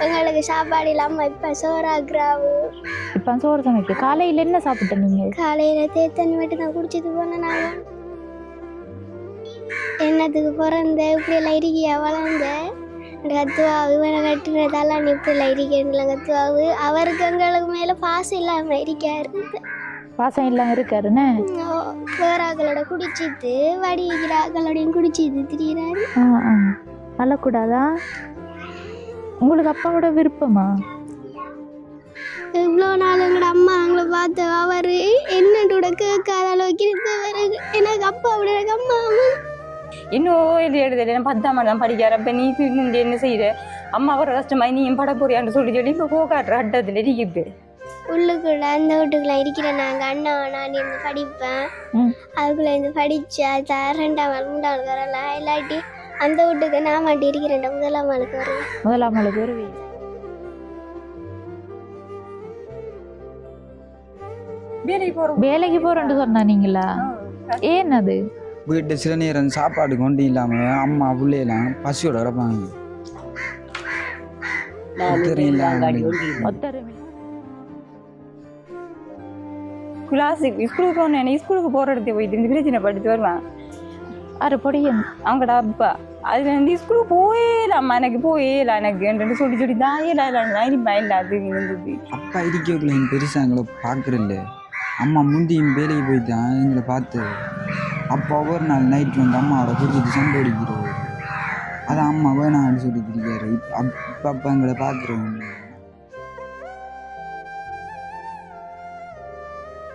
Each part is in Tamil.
எங்களுக்கு சாப்பாடு இல்லாமல் இப்போ சோறாக்குறாவு. இப்போ சோறு சமைக்க காலையில் என்ன சாப்பிட்ட நீங்கள்? காலையில் தேத்தண்ணி மட்டும் தான் குடிச்சிட்டு போனேன். நாங்கள் என்னத்துக்கு பிறந்த இப்படியெல்லாம் இருக்கியா வளர்ந்த கத்துவாவு இவனை கட்டுறதால இப்படியெல்லாம் இருக்கேன்ல கத்துவாவு. அவருக்கு எங்களுக்கு மேலே பாசம் இல்லாமல் இருக்காரு. பாசம் இல்லாமல் இருக்காருன்னு வேறாக்களோட குடிச்சிட்டு வடிகிறாக்களோடையும் குடிச்சிட்டு திரியிறாரு. அழக்கூடாதா? உங்களுக்கு அப்பாவோட விருப்பமா? இவ்வளோ நாள் எங்களோட அம்மா எங்களை பார்த்து அவர் என்னோட கேட்காத அளவுக்கு இருந்தவர். எனக்கு அப்பாவோட எனக்கு அம்மா இன்னும் இது எழுதலை. நான் 10ஆம் ஆண்டு தான் படிக்கிற. அப்போ நீ என்ன செய்கிற? அம்மா வர கஷ்டமாய் நீ பட போறியான்னு சொல்லி இப்போ போகாட்டுற அட்டத்தில் இருக்குது. உள்ளுக்குள்ள அந்த வீட்டுக்குள்ள இருக்கிறேன். நாங்கள் அண்ணா நான் இருந்து படிப்பேன். அதுக்குள்ள இருந்து படிச்சு அது 2ஆம் ஆள் 3ஆம் வரலாம். இல்லாட்டி அந்த வீட்டுக்கு நான் மாட்டி இருக்கிறேன். 1ஆம் ஆளுக்கு வருவேன். 1ஆம் ஆளுக்கு வருவேன். வேலைக்கு போறேன்னு சொன்னா நீங்களா? ஏன் அது வீட்டு சில நேரம் சாப்பாடு கொண்டு இல்லாம அம்மா பிள்ளையெல்லாம் பசியோட கிடப்பாங்க. ஸ்கூலுக்கு போனேன். ஸ்கூலுக்கு போற இடத்துல போயிட்டு இந்த பிரச்சனை படித்து வருவான். அது பொடியன் அவங்கடா அப்பா அது வந்து ஸ்கூலுக்கு போயிடலாமா எனக்கு போயிடலாம் எனக்கு சொல்லி தான் இல்லாது இருந்தது. அப்பா இருக்கக்குள்ள என் பெருசா எங்களை பார்க்குறல்ல. அம்மா முந்தியும் வேலைக்கு போயிட்டான் எங்களை பார்த்து. அப்பா ஒவ்வொரு நாள் நைட் வந்து அம்மாவோட குடிச்சிட்டு சண்டை அடிக்கிறோம். அதான் அம்மா வேணான்னு சொல்லிட்டு இருக்காரு. இப்போ அப்பா எங்களை பார்க்குறோம்.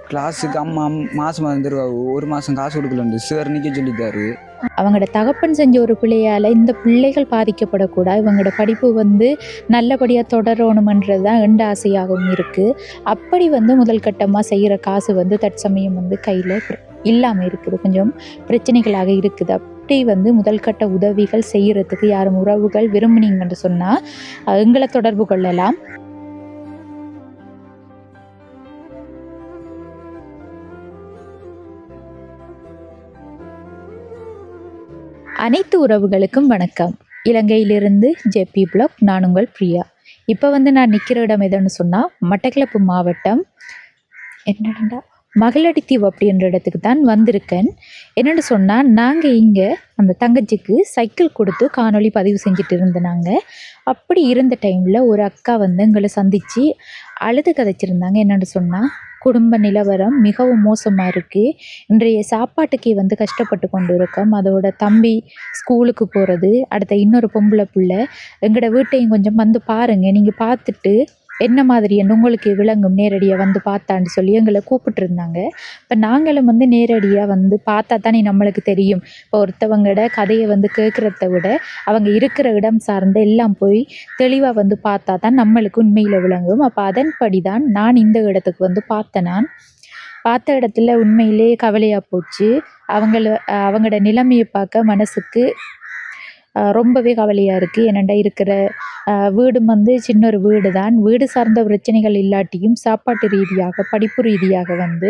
கிளாஸுக்கு அம்மா மாதம் வந்துருவா. ஒரு மாதம் காசு கொடுக்கலண்டு சார் நிற்க சொல்லிட்டாரு. அவங்களோட தகப்பன் செஞ்ச ஒரு பிள்ளையால் இந்த பிள்ளைகள் பாதிக்கப்படக்கூடாது, இவங்களோட படிப்பு வந்து நல்லபடியாக தொடரணுமன்றது தான் எந்த ஆசையாகவும் இருக்குது. அப்படி வந்து முதல் கட்டமாக செய்கிற காசு வந்து தற்சமயம் வந்து கையில் இல்லாமல் இருக்குது, கொஞ்சம் பிரச்சனைகளாக இருக்குது. அப்படி வந்து முதல் கட்ட உதவிகள் செய்கிறதுக்கு யாரும் உறவுகள் விரும்பினீங்கன்னு சொன்னால் எங்களை தொடர்பு கொள்ளலாம். அனைத்து உறவுகளுக்கும் வணக்கம். இலங்கையிலிருந்து ஜேபி பிளாக். நான் உங்கள் பிரியா. இப்போ வந்து நான் நிற்கிற இடம் எதுன்னு சொன்னால் மட்டக்களப்பு மாவட்டம் என்னடா மகளடித்தீவு அப்படின்ற இடத்துக்கு தான் வந்திருக்கேன். என்னென்னு சொன்னால் நாங்கள் இங்கே அந்த தங்கச்சிக்கு சைக்கிள் கொடுத்து காணொளி பதிவு செஞ்சுட்டு இருந்தோம். அப்படி இருந்த டைமில் ஒரு அக்கா வந்து எங்களை சந்தித்து அழுது கதைச்சிருந்தாங்க. என்னென்னு சொன்னால் குடும்ப நிலவரம் மிகவும் மோசமாக இருக்குது, இன்றைய சாப்பாட்டுக்கே வந்து கஷ்டப்பட்டு கொண்டு இருக்கோம், அதோட தம்பி ஸ்கூலுக்கு போகிறது, அடுத்த இன்னொரு பொம்பளை பிள்ளை, எங்களோட வீட்டையும் கொஞ்சம் வந்து பாருங்கள், நீங்கள் பார்த்துட்டு என்ன மாதிரி என்ன உங்களுக்கு விளங்கும், நேரடியாக வந்து பார்த்தான்னு சொல்லி எங்களை கூப்பிட்டுருந்தாங்க. இப்போ நாங்களும் வந்து நேரடியாக வந்து பார்த்தா தானே நம்மளுக்கு தெரியும். இப்போ ஒருத்தவங்களோட கதையை வந்து கேட்குறத விட அவங்க இருக்கிற இடம் சார்ந்த எல்லாம் போய் தெளிவாக வந்து பார்த்தா தான் நம்மளுக்கு உண்மையில் விளங்கும். அப்போ அதன்படி தான் நான் இந்த இடத்துக்கு வந்து பார்த்தேன். நான் பார்த்த இடத்துல உண்மையிலே கவலையாக போச்சு. அவங்களோட நிலைமையை பார்க்க மனசுக்கு ரொம்பவே கவலையாக இருக்குது. என்னென்னா இருக்கிற வீடும் வந்து சின்ன ஒரு வீடு தான். வீடு சார்ந்த பிரச்சனைகள் இல்லாட்டியும் சாப்பாட்டு ரீதியாக படிப்பு ரீதியாக வந்து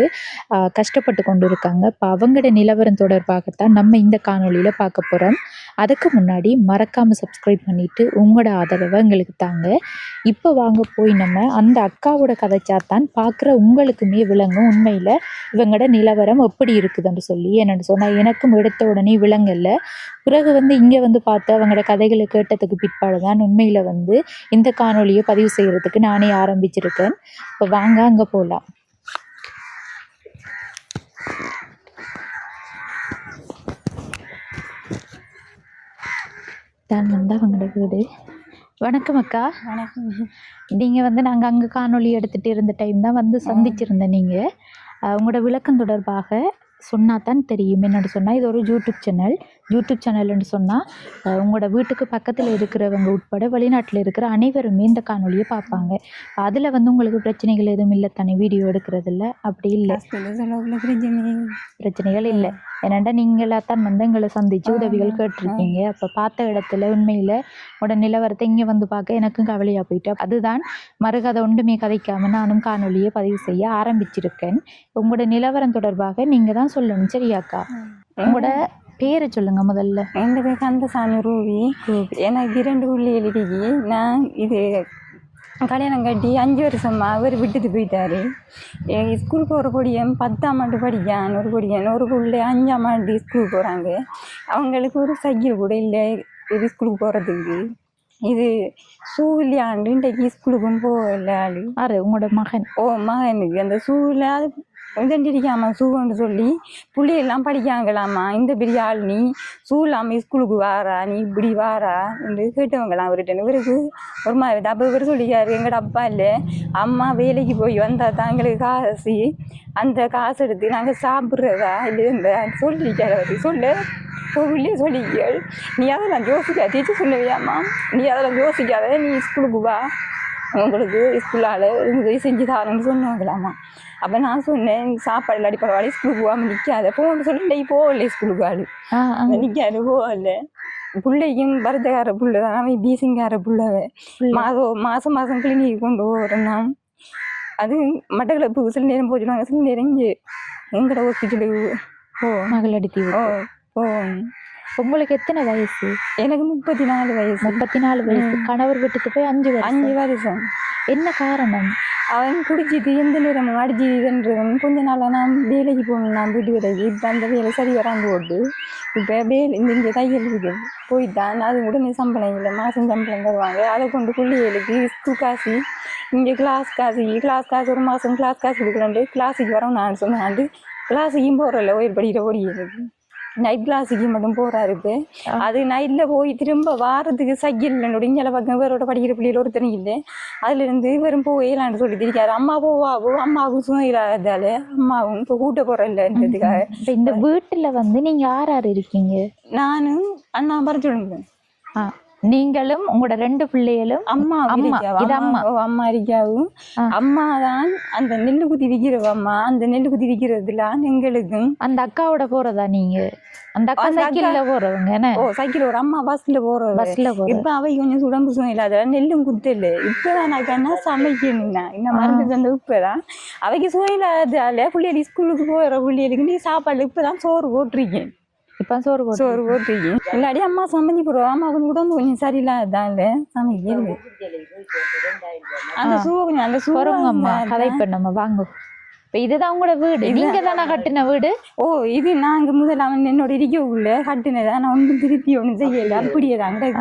கஷ்டப்பட்டு கொண்டு இருக்காங்க. இப்போ அவங்களோட நிலவரம் தொடர்பாகத்தான் நம்ம இந்த காணொலியில் பார்க்க போகிறோம். அதுக்கு முன்னாடி மறக்காமல் சப்ஸ்கிரைப் பண்ணிவிட்டு உங்களோட ஆதரவை எங்களுக்கு தாங்க. இப்போ வாங்க போய் நம்ம அந்த அக்காவோட கதைச்சாத்தான் பார்க்குற உங்களுக்குமே விளங்கும் உண்மையில் இவங்களோட நிலவரம் எப்படி இருக்குதுன்னு சொல்லி. என்னென்னு சொன்னால் எனக்கும் எடுத்த உடனே விளங்கலை. பிறகு வந்து இங்கே வந்து பார்த்து அவங்களோட கதைகளை கேட்டதுக்கு பிற்பாடு தான் உண்மையில் வந்து இந்த காணொலியை பதிவு செய்கிறதுக்கு நானே ஆரம்பிச்சிருக்கேன். இப்போ வாங்க அங்கே போகலாம். தான் வந்து அவங்களோட வீடு. வணக்கம் அக்கா. வணக்கம். நீங்கள் வந்து நாங்கள் அங்கே காணொலி எடுத்துகிட்டு இருந்த டைம் தான் வந்து சந்திச்சிருந்தேன். நீங்கள் உங்களோட விளக்கம் தொடர்பாக சொன்னால் தான் தெரியும். என்னென்னு சொன்னால் இது ஒரு யூடியூப் சேனல்னு சொன்னால் உங்களோட வீட்டுக்கு பக்கத்தில் இருக்கிறவங்க உட்பட வெளிநாட்டில் இருக்கிற அனைவருமே இந்த காணொலியை பார்ப்பாங்க. அதில் வந்து உங்களுக்கு பிரச்சனைகள் எதுவும் இல்லை தானே? வீடியோ எடுக்கிறதில்ல அப்படி இல்லை, பிரச்சனைகள் இல்லை. ஏன்னாண்டா நீங்களாக தான் வந்து எங்களை சந்தித்து உதவிகள் கேட்டிருக்கீங்க. அப்போ பார்த்த இடத்துல உண்மையில் உங்களோட நிலவரத்தை இங்கே வந்து பார்க்க எனக்கும் கவலையாக போயிட்டு அதுதான் மறுகதை ஒன்றுமே கதைக்காமல் நானும் காணொலியை பதிவு செய்ய ஆரம்பிச்சிருக்கேன். உங்களோட நிலவரம் தொடர்பாக நீங்கள் தான் சொல்லணும், சரியாக்கா? உங்களோட பேரை சொல்லுங்க முதல்ல. என் பேர் கந்தசாமி ரூபி. எனக்கு 2 பிள்ளைகள் இருக்கு. நான் இது கல்யாணம் கட்டி 5 வருஷமா அவர் விட்டுட்டு போயிட்டாரு. ஸ்கூல் போகிற பொடியன் 10ஆம் ஆண்டு படிக்கான், ஒரு பொடியன், ஒரு பிள்ளை 5ஆம் ஆண்டு ஸ்கூலுக்கு போகிறாங்க. அவங்களுக்கு ஒரு சைக்கிள் கூட இல்லை இது ஸ்கூலுக்கு போகிறதுக்கு. இது சூவில்லையாண்டு இன்றைக்கு ஸ்கூலுக்கும் போகல ஆள். யாரு உங்களோட மகன்? மகனுக்கு அந்த சூவில் அது இதண்டிருக்காமா சூன்னு சொல்லி பிள்ளையெல்லாம் படிக்காங்களாமா. இந்த பெரிய ஆள் நீ சூ இல்லாமல் ஸ்கூலுக்கு வாரா, நீ இப்படி வாரா என்று கேட்டவங்களாம் அவர்கிட்ட. இவருக்கு ஒரு மாதிரி அப்போ இவர் சொல்லிக்காரு, எங்கட அப்பா இல்லை அம்மா வேலைக்கு போய் வந்தால் தான் எங்களுக்கு காசு, அந்த காசு எடுத்து நாங்கள் சாப்பிட்றதா இல்லை சொல்லிக்காரு. அவர் சொல்ல பிள்ளைய சொல்லிக்காள், நீ அதெல்லாம் யோசிக்காத, டீச்சர் சொல்லவையாம்மா, நீ அதெல்லாம் யோசிக்காத, நீ ஸ்கூலுக்கு வா, உங்களுக்கு ஸ்கூலால் உதவி செஞ்சு தாரன்னு சொன்னாங்களாம்மா. அப்போ நான் சொன்னேன், சாப்பாடு இல்லாடி பரவாயில்ல ஸ்கூலுக்கு போகாமல் நிற்காத போன்னு சொல்லி போகல ஸ்கூலுக்கு ஆள் நிற்காது போகல. பிள்ளைக்கும் பரதக்கார பிள்ளை தான், அவன் பீசிங்கார பிள்ளை. மாதம் கிளினிக்கு கொண்டு போகிறேன்னா அது மட்டக்களப்பு சில நேரம் போச்சுடுவாங்க, சில நேரம் இங்கே எங்கட ஹாஸ்பிட்டலுக்கு மகளடித்தி உங்களுக்கு எத்தனை வயசு? எனக்கு 34 வயசு. 34 வயசு. கணவர் விட்டுட்டு போய் 5 வருஷம். என்ன காரணம்? அவன் குடிச்சிட்டு எந்த நேரமும் அடிச்சுதுன்றதும் கொஞ்ச நாளாக நான் வேலைக்கு போகணும், நான் வீட்டு வேலைக்கு. இப்போ அந்த வேலை சரி வராந்து போட்டு இப்போ இந்த தையல் இருக்குது போயிட்டான். அது உடனே சம்பளம் இல்லை, மாதம் சம்பளம் தருவாங்க. அதை கொண்டு பிள்ளைகளுக்கு ஸ்கூல் காசு, இங்கே கிளாஸ் காசு ஒரு மாதம் கிளாஸ் காசு கொடுக்குறாண்டு கிளாஸுக்கு வரோம் நான் சொன்னாண்டு கிளாஸுக்கும் போகிறல ஒயர் படிக்கிற ஓடிக்கிறது. நைட் கிளாஸுக்கு மட்டும் போகிறாரு. இப்போ அது நைட்டில் போய் திரும்ப வாரத்துக்கு சைக்கிள் என்னோட இங்கே பக்கம் இவரோட படிக்கிற பிள்ளைகள் ஒருத்தனை இல்லை. அதுலேருந்து இவரும் போயிடலான்னு சொல்லி இருக்காரு. அம்மா அம்மாவுக்கும் சுகம் இல்லாததால அம்மாவும் இப்போ கூட்ட போகிறேன்றதுக்காக. இப்போ இந்த வீட்டில் வந்து நீங்கள் யார் இருக்கீங்க? நானும் அண்ணா பரச்சுடுங்க. நீங்களும் உங்களோட 2 பிள்ளைகளும்? அம்மா இருக்காவும். அம்மா தான் அந்த நெல்லு குத்தி விற்கிறவ அம்மா. அந்த நெல்லு குத்தி விற்கிறதுலாம் எங்களுக்கும். அந்த அக்காவோட போறதா நீங்க? அந்த அக்கா சைக்கிள்ல போறவங்க? சைக்கிள் ஒரு அம்மா பஸ்ல போறோம். இப்ப அவை கொஞ்சம் உடம்பு சுகம் இல்லாத நெல்லும் குத்தல. இப்பதான் நான் சமைக்கணும்னா இந்த மருந்து தந்த இப்பதான் அவைக்கு சுகம் இல்லாதால பிள்ளைகள் ஸ்கூலுக்கு போற பிள்ளைகளுக்கு நீ சாப்பாடு இப்பதான் சோறு போட்டிருக்கேன். இப்போ சோறு போட்டிருக்கேன். இல்லாடி அம்மா சமைச்சு போடுவோம். அம்மா கொஞ்சம் உடம்பு கொஞ்சம் சரியில்லாதால சமைக்க அந்த அம்மா கதை பண்ண வாங்க. இப்போ இதுதான் உங்களோட வீடு? நீங்க தானே கட்டின வீடு? இது நாங்க முதல்ல அவன் என்னோட இருக்கக்குள்ள கட்டினதா. நான் ஒன்றும் திருப்பி ஒன்றும் செய்யல, அப்படியே தாங்க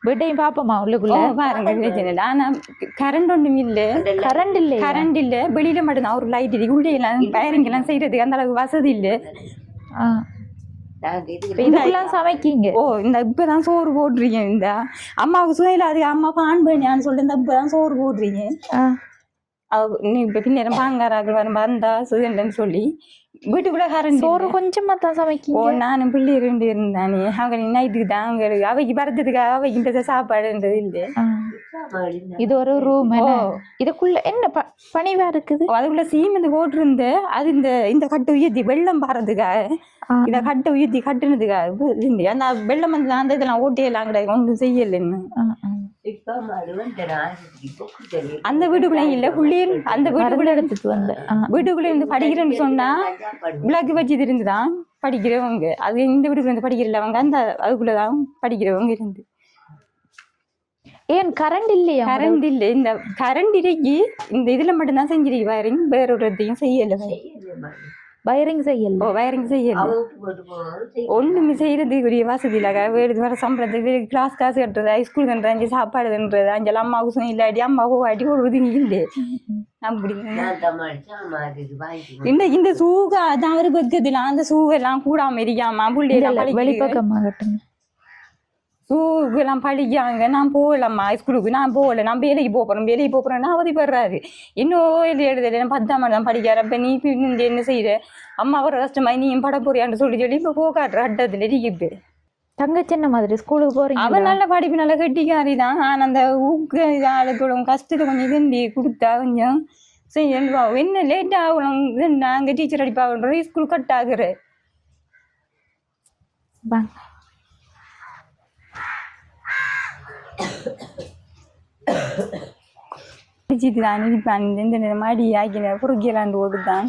வீட்டையும் பாப்போமா உள்ளுக்குள்ள? பாருங்க பிரச்சனை இல்லை. ஆனா கரண்ட் ஒன்றும் இல்லை. கரண்ட் இல்லை, வெளியில மட்டும்தான் ஒரு லைட் இருக்கு. உள்ளே எல்லாம் வயரிங் எல்லாம் செய்யறதுக்கு அந்த அளவுக்கு வசதி இல்லை. இதுக்கெல்லாம் சமைக்கீங்க? இந்த இப்பதான் சோறு போட்டுருக்கேன். இந்த அம்மாவுக்கு சுவையில அது அம்மா பான் பண்ணியான்னு சொல்லிட்டு இந்த இப்பதான் சோறு போட்டுறீங்க. நீ இப்ப பின்னேரம் பாங்காராக்கள் வந்தா சுகண்டன்னு சொல்லி வீட்டுக்குள்ள கரண்ட் சோறு கொஞ்சமா தான் சமைக்கீங்க? நானும் பிள்ளை 2 இருந்தானே. அவங்க நைட்டுக்கு தான் அவங்களுக்கு அவைக்கு பறத்துக்காக அவைக்கு சாப்பாடுன்றது இல்லை. இது ஒரு ரூம். இதுக்குள்ள என்ன பணிவா இருக்குது? அதுக்குள்ள சீமெந்து போட்டிருந்த அது இந்த கட்டை உயர்த்தி வெள்ளம் பாறதுக்காக, இதை கட்டை உயர்த்தி கட்டுனதுக்காக அந்த வெள்ளம் வந்து அந்த இதெல்லாம் ஓட்டியெல்லாம் கிடையாது, ஒன்றும் செய்யலைன்னு. அந்த வீட்டுக்குள்ள இல்ல புள்ளியல் அந்த வீட்டுக்குள்ள எடுத்துட்டு வந்த வீட்டுக்குள்ள இருந்து படிக்கிறேன்னு சொன்னா விளக்கு வச்சு இருந்துதான் படிக்கிறவங்க. அது இந்த வீட்டுக்குள்ள இருந்து படிக்கிறவங்க அந்த அதுக்குள்ளதான் படிக்கிறவங்க இருந்து. ஏன் கரண்ட் இல்லையா? கரண்ட் இல்லை. இந்த கரண்ட் இறக்கி இந்த இதுல மட்டும்தான் செஞ்சிருக்கு வயரிங், வேற ஒரு இடத்தையும் செய்யல. வயரிங் செய்யல ஒண்ணுமே செய்யறதுக்குரிய வசதி இல்ல. வேறு வர சம்பளத்துக்கு கிளாஸ் காசு கட்டுறது, ஹைஸ்கூல் கட்டுறது, சாப்பாடு கட்டுறது, அஞ்சல் அம்மாவுக்கு இல்லாட்டி அம்மாவுக்கு வாட்டி ஒரு இல்லை. அப்படி இந்த சூகா அதான் அவருக்கு வைக்கிறதுல அந்த சூவெல்லாம் கூடாம இருக்காமா புள்ளி வெளிப்பக்கமா கட்டுங்க. சூக்கெல்லாம் படிக்காங்க. நான் போகலம்மா ஸ்கூலுக்கு, நான் போகல, நான் வேலைக்கு போகிறேன்னா அவதிப்படுறாரு. இன்னும் எழுதுல 10ஆம் ஆண்டு தான் படிக்காரு. அப்போ நீ என்ன செய்யற அம்மா வர கஷ்டமாய் நீயும் பட போறியான்னு சொல்லி இப்போ போகாட்டுற அட்டத்தில் இருக்குது. தங்கச்சி என்ன மாதிரி ஸ்கூலுக்கு போறீங்க? அவன் நல்ல படிப்பு நல்ல கட்டிக்காரி தான். ஆனால் அந்த ஊக்கு ஆளுக்கு கஷ்டத்தை கொஞ்சம் இதுண்டி கொடுத்தா கொஞ்சம் செய்யவா. என்ன லேட் ஆகணும் நாங்கள் டீச்சர் அடிப்பாகன்ற ஸ்கூல் கட் ஆகுற தான் இந்த நேரம் அடி ஆக்கின பொறுக்கியலாண்டு ஓடுதான்.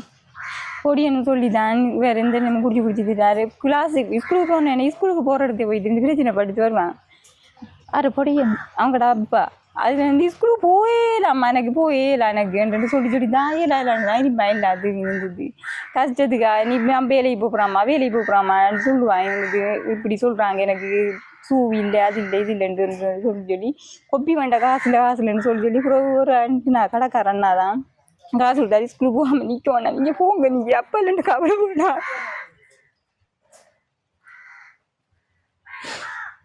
பொடியன்னு சொல்லி தான் வேற எந்த நம்ம குடிச்சுட்டாரு ஸ்கூலுக்கு போனேன் ஸ்கூலுக்கு போகிற இடத்த போயிட்டு இந்த பிரச்சனை படித்து வருவான் அரை பொடியன் அவங்கடா அப்பா அது வந்து ஸ்கூலுக்கு போயிடலாம்மா எனக்கு போயிடலாம் எனக்கு சொல்லி தான் இல்லாதான் இல்லாது இருந்தது கஷ்டத்துக்கா நீ நான் வேலைக்கு போகிறாமான்னு சொல்லுவான் எனக்கு இப்படி சொல்கிறாங்க எனக்கு ஷூ இல்லை அது இல்லை இது இல்லைன்னு சொல்லி கொப்பி வேண்டாம் காசுலன்னு சொல்லி ஒரு நான் கடைக்கார அண்ணா தான் காசு கொடுத்தாரு ஸ்கூலுக்கு போகாமல் நிற்க வேண்டாம் நீங்கள் போங்க நீங்கள் அப்போ இல்லைன்னு கவலை வேண்டாம்.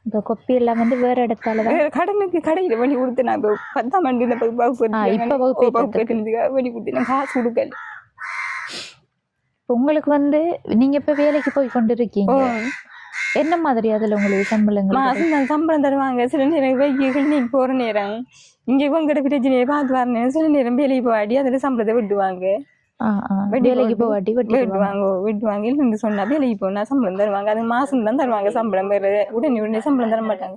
இந்த கொப்பி எல்லாம் வந்து வேற இடத்தால கடனுக்கு கடையில் பண்ணி கொடுத்து நான் இப்போ 10ஆம் ஆண்டு இந்த வகுப்பு பண்ணி கொடுத்து நான் காசு கொடுக்கல. உங்களுக்கு வந்து நீங்க இப்ப வேலைக்கு போய் கொண்டு இருக்கீங்க, என்ன மாதிரி அதுல உங்களுக்கு சம்பளங்கள்? மாசம் சம்பளம் தருவாங்க. சில நேரம் கிளினிக் போற நேரம் இங்க இவங்கட பிரச்சனையை பார்த்து வரணும். சில நேரம் வேலைக்கு போவாடி அதுல சம்பளத்தை விட்டுவாங்க. வேலைக்கு போவாட்டி விட்டுவாங்க இல்லைன்னு சொன்னா வேலைக்கு போனா சம்பளம் தருவாங்க. அது மாசம் தான் தருவாங்க சம்பளம், வேற உடனே சம்பளம் தர மாட்டாங்க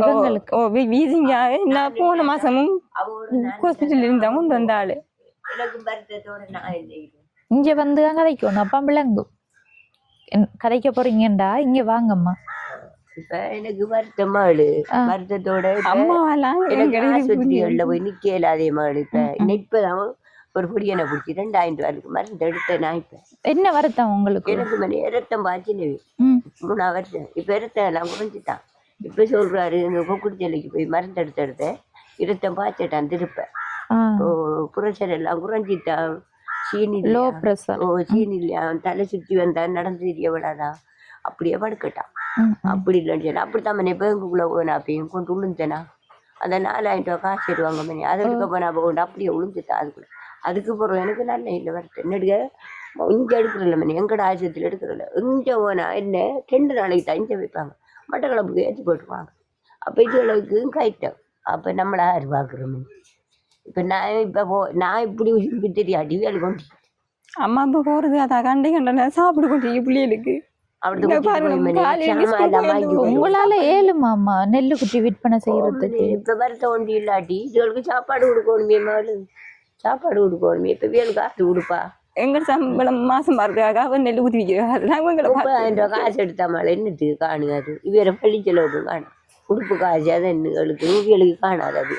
இவங்களுக்கு. வீசிங்க நான் போன மாசமும் ஹாஸ்பிட்டல் இருந்தா கொண்டு வந்த ஆளு இங்க வந்து கதைக்கணும். அப்பா விளங்கும் கதைக்க போறீங்கடா இங்க வாங்கம்மா. இப்ப எனக்கு வருத்தமாளு வருத்தத்தோட ஆஸ்பத்திரிகள்ல போய் நிக்கல. அதே மாதிரி இப்பதான் ஒரு பொடியனை பிடிச்சி 2000 ரூபாய்க்கு மருந்து எடுத்தேன். நான் இப்ப என்ன வருத்தம் உங்களுக்கு? எனக்கு ரத்தம் பாய்ச்சினு 3 வருஷம். இப்ப ரத்தம் எல்லாம் குறைஞ்சிட்டான். இப்ப சொல்றாரு இந்த கொக்குடிச்சலைக்கு போய் மருந்து எடுத்தேன், ரத்தம் பாய்ச்சிட்டான் திருப்ப. புரட்சர் எல்லாம் குறைஞ்சிட்டான். சீனி இல்லையா, தலை சுற்றி வந்தா நடந்து தெரிய விடாதான், அப்படியே படுக்கட்டான். அப்படி இல்லைன்னு சொல்லி அப்படித்தான் மணி பேங்குக்குள்ள போனா அப்பயும் கொண்டு விழுந்தேனா. அந்த 4000 ரூபாய் காசு தருவாங்க மணி, அதை எடுக்க போனா போகணும். அப்படியே விழுந்துட்டான். அதுக்குள்ள அதுக்கு போகிறோம் எனக்கு நல்ல இல்லை வருது. என்னடுக்க இங்கே எடுக்கிறதில்ல மணி, எங்கட ஆசிரியத்தில் எடுக்கிறதில்ல. இங்கே போனா என்ன 2 நாளைக்கு தான் இங்கே வைப்பாங்க, மட்டக்களப்புக்கு ஏற்றி போட்டுருவாங்க. அப்போ இது அளவுக்கு கைட்டம். அப்போ நம்மளா யார் பார்க்குறோம்? இப்போ நான் இப்படி தெரியாட்டி வேலை கொண்டு அம்மா இப்போ போகிறது அதை கண்டே கண்டன சாப்பிட கொண்டு பிள்ளைகளுக்கு உங்களால ஏழுமாமா நெல்லு குட்டி விற்பனை செய்யறதுக்கு. இப்ப வருத்த ஒண்டி இல்லாட்டி இதுகளுக்கு சாப்பாடு கொடுக்கணுமே, மேலு சாப்பாடு கொடுக்கணுமே. இப்ப வேலு காசு கொடுப்பா. எங்க சம்பளம் மாசம் பார்க்காக அவன் நெல்லு குத்தி வைக்கிறாங்க. 30,000 ரூபாய் காசு எடுத்தா மேல என்னத்துக்கு காணுகாது? இவர பள்ளி செலவுக்கு காணும், உடுப்பு காசு அது என்னங்களுக்கு இவங்களுக்கு காணாது. அது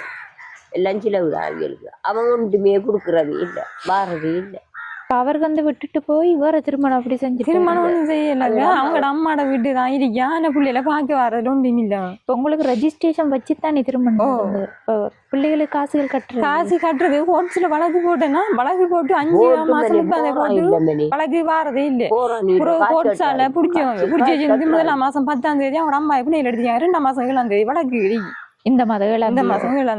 எல்லாம் செலவு தான் அவிகளுக்கு. அவன் ஒன்றுமே கொடுக்கறது இல்லை, வாரது இல்லை. அவர் வந்து விட்டுட்டு போய் வேற திருமணம் அப்படி செஞ்சு திருமணம் ஒன்றும் செய்யலாங்க. அவங்களோட அம்மாட வீட்டு தான் இருக்கா. அந்த பிள்ளைல பார்க்க வர்றது ஒன்றும் இல்லை. இப்போ உங்களுக்கு ரெஜிஸ்ட்ரேஷன் வச்சுத்தானே திருமணம். இப்போ பிள்ளைகளுக்கு காசுகள் கட்டுறது ஹோட்டல்ல வழக்கு போட்டேன்னா வழக்கு போட்டு 5 மாசம் போட்டு வழக்கு வாரதே இல்லை. ஹோட்டல்ல பிடிச்சவங்க பிடிச்சி 1ஆம் மாசம் 10ஆம் தேதி அவங்க அம்மா பிள்ளைகள் எடுத்துக்காங்க. 2ஆம் மாசம் 7ஆம் தேதி வழக்கு இந்த மாதம் 7ஆம்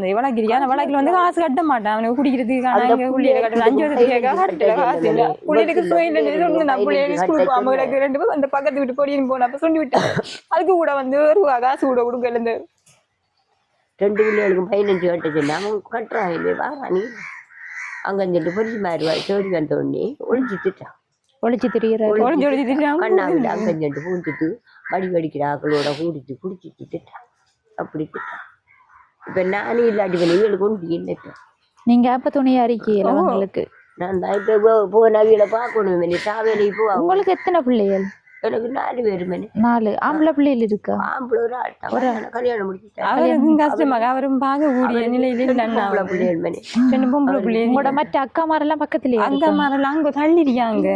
தேதி வழக்கு. ஆனா வழக்குல வந்து காசு கட்ட மாட்டான். அவனுக்கு குடிக்கிறதுக்கு பிள்ளைகளை கட்டணும். 5 வருஷத்துக்கு காசு இல்லை. பிள்ளைகளுக்கு பிள்ளைகளுக்கு 2 பேர் அந்த பக்கத்து வீட்டு பொடியின்னு போன அப்ப சொல்லி விட்டேன். அதுக்கு கூட வந்து காசு கூட கொடுக்கல. இந்த 2 பிள்ளைகளுக்கும் 15 கட்டுச்சுன்னா அவன் கட்டுறான் இல்லை வாரானி. அங்க சொல்லிட்டு பொரிச்சு மாறுவாள் சோடி வந்த உடனே ஒழிச்சு திரியிறான். கண்ணாவில் அங்க சொல்லிட்டு பூந்துட்டு வடிக்கிற ஆக்களோட குடிச்சிட்டு திட்டான். அப்படி திட்டான். இப்ப நானே இல்லாட்டி இவங்களுக்கு ஒன்று இல்லை. இப்ப நீங்க அப்ப துணியா இருக்கீங்களா? உங்களுக்கு நான் தான் இப்ப போன அவிகளை பார்க்கணும். சாவேலைக்கு போ. உங்களுக்கு எத்தனை பிள்ளைகள்? எனக்கு 4 பேர் மணி. 4 ஆம்பளை பிள்ளைகள் இருக்கா? ஆம்பளை ஒரு ஆள் கல்யாணம் முடிச்சுட்டேன். அவருக்கும் கஷ்டமாக அவரும் பார்க்க கூடிய நிலையில பிள்ளைகள் மணி. 2 பொம்பளை பிள்ளைகள். உங்களோட மற்ற அக்காமாரெல்லாம் பக்கத்துலயே? அக்காமாரெல்லாம் அங்க தள்ளி இருக்காங்க,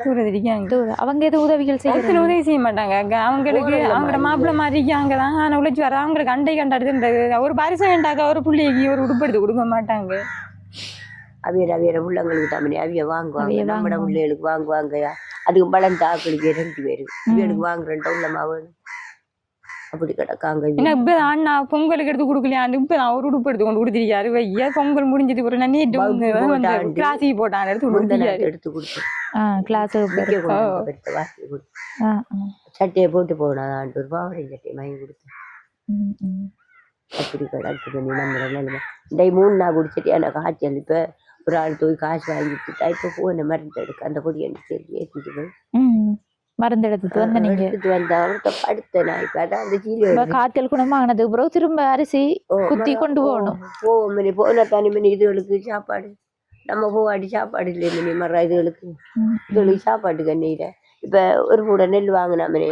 தூரத்தில் இருக்காங்க. அவங்க எதுவும் உதவிகள் செய்ய உதவி செய்ய மாட்டாங்க. அவங்களுக்கு அவங்களோட மாப்பிள்ளை மாதிரி இருக்காங்க தான். ஆனா உழைச்சி வர அவங்களுக்கு அண்டை கண்டாடுது. ஒரு பரிசம் வேண்டாக்கா ஒரு பிள்ளைக்கு ஒரு உடுப்படுத்து கொடுக்க மாட்டாங்க. அவியற உள்ளங்களுக்கு தமிழ் அவிய வாங்குவாங்க. நம்மட பிள்ளைகளுக்கு வாங்குவாங்கயா. அதுக்கு பலம் தாக்களுக்கு 2 பேரு இவளுக்கு வாங்குறேன் உள்ளமா வேணும். அப்படி கிடக்காங்க. இப்ப அண்ணா பொங்கலுக்கு எடுத்து கொடுக்கலையாண்டு இப்ப நான் ஒரு உடுப்பு எடுத்து கொண்டு கொடுத்துருக்காரு. வையா பொங்கல் முடிஞ்சது ஒரு நேற்று கிளாஸுக்கு போட்டான் எடுத்து கொடுத்து சட்டையை போட்டு போனான். ஒரு பாவடை சட்டையை வாங்கி கொடுத்தேன். அப்படி கிடக்கு பண்ணி நம்ம இந்த 3 நாள் குடிச்சிட்டு எனக்கு காய்ச்சல். இப்ப ஒரு ஆள் போய் காசு வாங்கிட்டு இப்ப போன மருந்து எடுக்க அந்த பொடி சொல்லி ஏற்றிட்டு போய் மருந்து எடுத்துட்டு வந்தா படுத்த நான் இப்ப அதான் அந்த சீல காய்ச்சல் குணமானது பிறகு திரும்ப அரிசி குத்தி கொண்டு போகணும். போன தனி மணி இதுகளுக்கு சாப்பாடு நம்ம போவாடி சாப்பாடு இல்லையே நீ மற இதுகளுக்கு சாப்பாட்டுக்கு எண்ணெயில இப்போ ஒரு கூட நெல் வாங்கினாமனே